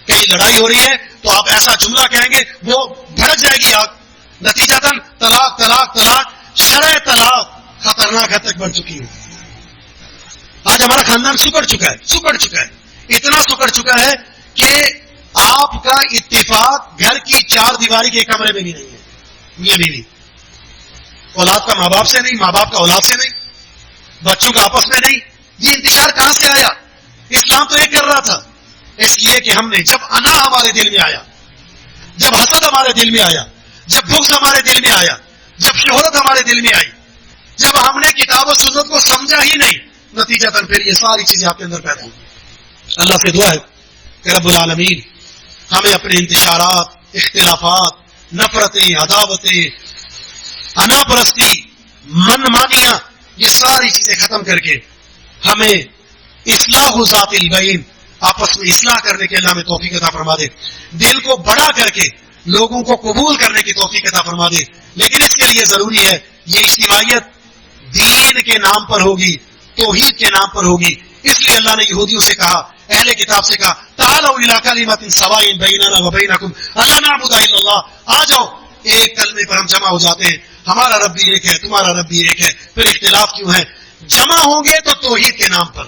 کہیں لڑائی ہو رہی ہے تو آپ ایسا جملہ کہیں گے وہ بھڑک جائے گی آگ. نتیجتاً طلاق طلاق طلاق، شرع طلاق خطرناک حد تک بڑھ چکی ہے. آج ہمارا خاندان سکڑ چکا ہے، اتنا سکڑ چکا ہے کہ آپ کا اتفاق گھر کی 4 دیواری کے کمرے میں بھی نہیں ہے. میاں بیوی، اولاد کا ماں باپ سے نہیں، ماں باپ کا اولاد سے نہیں، بچوں کا آپس میں نہیں. یہ انتشار کہاں سے آیا؟ اسلام تو یہ کر رہا تھا. اس لیے کہ ہم نے جب انا ہمارے دل میں آیا، جب حسد ہمارے دل میں آیا، جب بغض ہمارے دل میں آیا، جب شہرت ہمارے دل میں آئی، جب ہم نے کتاب و سنت کو سمجھا ہی نہیں، نتیجتاً پھر یہ ساری چیزیں آپ کے اندر پیدا ہوئی. اللہ سے دعا ہے کہ رب العالمین ہمیں اپنے انتشارات، اختلافات، نفرتیں، عداوتیں، انا پرستی، من مانیاں، یہ ساری چیزیں ختم کر کے ہمیں اصلاح ذات البین، آپس میں اصلاح کرنے کے اللہ میں توفیق عطا فرما دے. دل کو بڑا کر کے لوگوں کو قبول کرنے کی توفیق عطا فرما دے. لیکن اس کے لیے ضروری ہے یہ اجتماعیت دین کے نام پر ہوگی، توحید کے نام پر ہوگی. اس لیے اللہ نے یہودیوں سے کہا، اہل کتاب سے کہا، تعالوا الی کلمۃ سواء بیننا وبینکم الا نعبد الا اللہ. آ جاؤ ایک کلمے پر ہم جمع ہو جاتے ہیں، ہمارا رب بھی ایک ہے، تمہارا رب بھی ایک ہے. پھر اختلاف کیوں ہے؟ جمع ہوں گے تو توحید کے نام پر.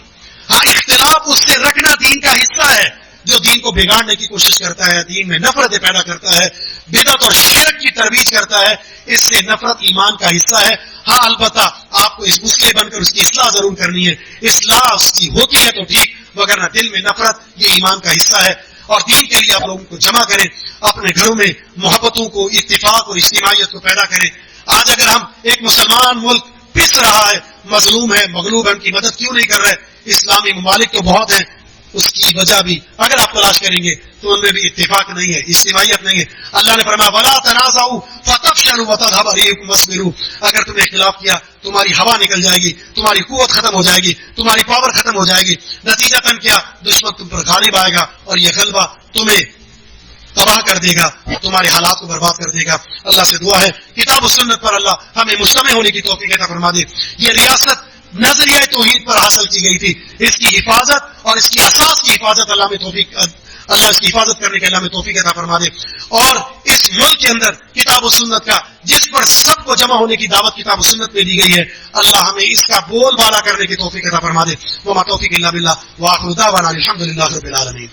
ہاں اختلاف اس سے رکھنا دین کا حصہ ہے. جو دین کو بگاڑنے کی کوشش کرتا ہے، دین میں نفرتیں پیدا کرتا ہے، بدعت اور شرک کی ترویج کرتا ہے، اس سے نفرت ایمان کا حصہ ہے. ہاں البتہ آپ کو اس مسئلے بن کر اس کی اصلاح ضرور کرنی ہے. اصلاح اس کی ہوتی ہے تو ٹھیک، وگرنہ دل میں نفرت یہ ایمان کا حصہ ہے. اور دین کے لیے آپ لوگوں کو جمع کریں، اپنے گھروں میں محبتوں کو، اتفاق اور اجتماعیت کو پیدا کریں. آج اگر ہم ایک مسلمان ملک پس رہا ہے، مظلوم ہے، مغلوب ہے، ان کی مدد کیوں نہیں کر رہے؟ اسلامی ممالک تو بہت ہیں، اس کی وجہ بھی اگر آپ تلاش کریں گے تو ان میں بھی اتفاق نہیں ہے، اجتماعیت نہیں ہے. اللہ نے فرمایا وَلَا تَنَازَعُوا فَتَفْشَلُوا وَتَذْهَبَ رِيحُكُمْ وَاصْبِرُوا. اگر تم نے اختلاف کیا تمہاری ہوا نکل جائے گی، تمہاری قوت ختم ہو جائے گی، تمہاری پاور ختم ہو جائے گی. نتیجتاً کیا؟ دشمن تم پر غالب آئے گا اور یہ غلبہ تمہیں تباہ کر دے گا، تمہارے حالات کو برباد کر دے گا. اللہ سے دعا ہے کتاب و سنت پر اللہ ہمیں مجتمع ہونے کی توفیق عطا فرما دے. یہ ریاست نظریہ توحید پر حاصل کی گئی تھی، اس کی حفاظت اور اس کی اساس کی حفاظت اللہ اس کی حفاظت کرنے کے اللہ میں توفیق عطا فرما دے. اور اس ملک کے اندر کتاب و سنت کا جس پر سب کو جمع ہونے کی دعوت کتاب و سنت میں دی گئی ہے، اللہ ہمیں اس کا بول بالا کرنے کی توفیق عطا فرما دے. وما توفیق الا باللہ وآخر دعوانا الحمد للہ رب العالمین.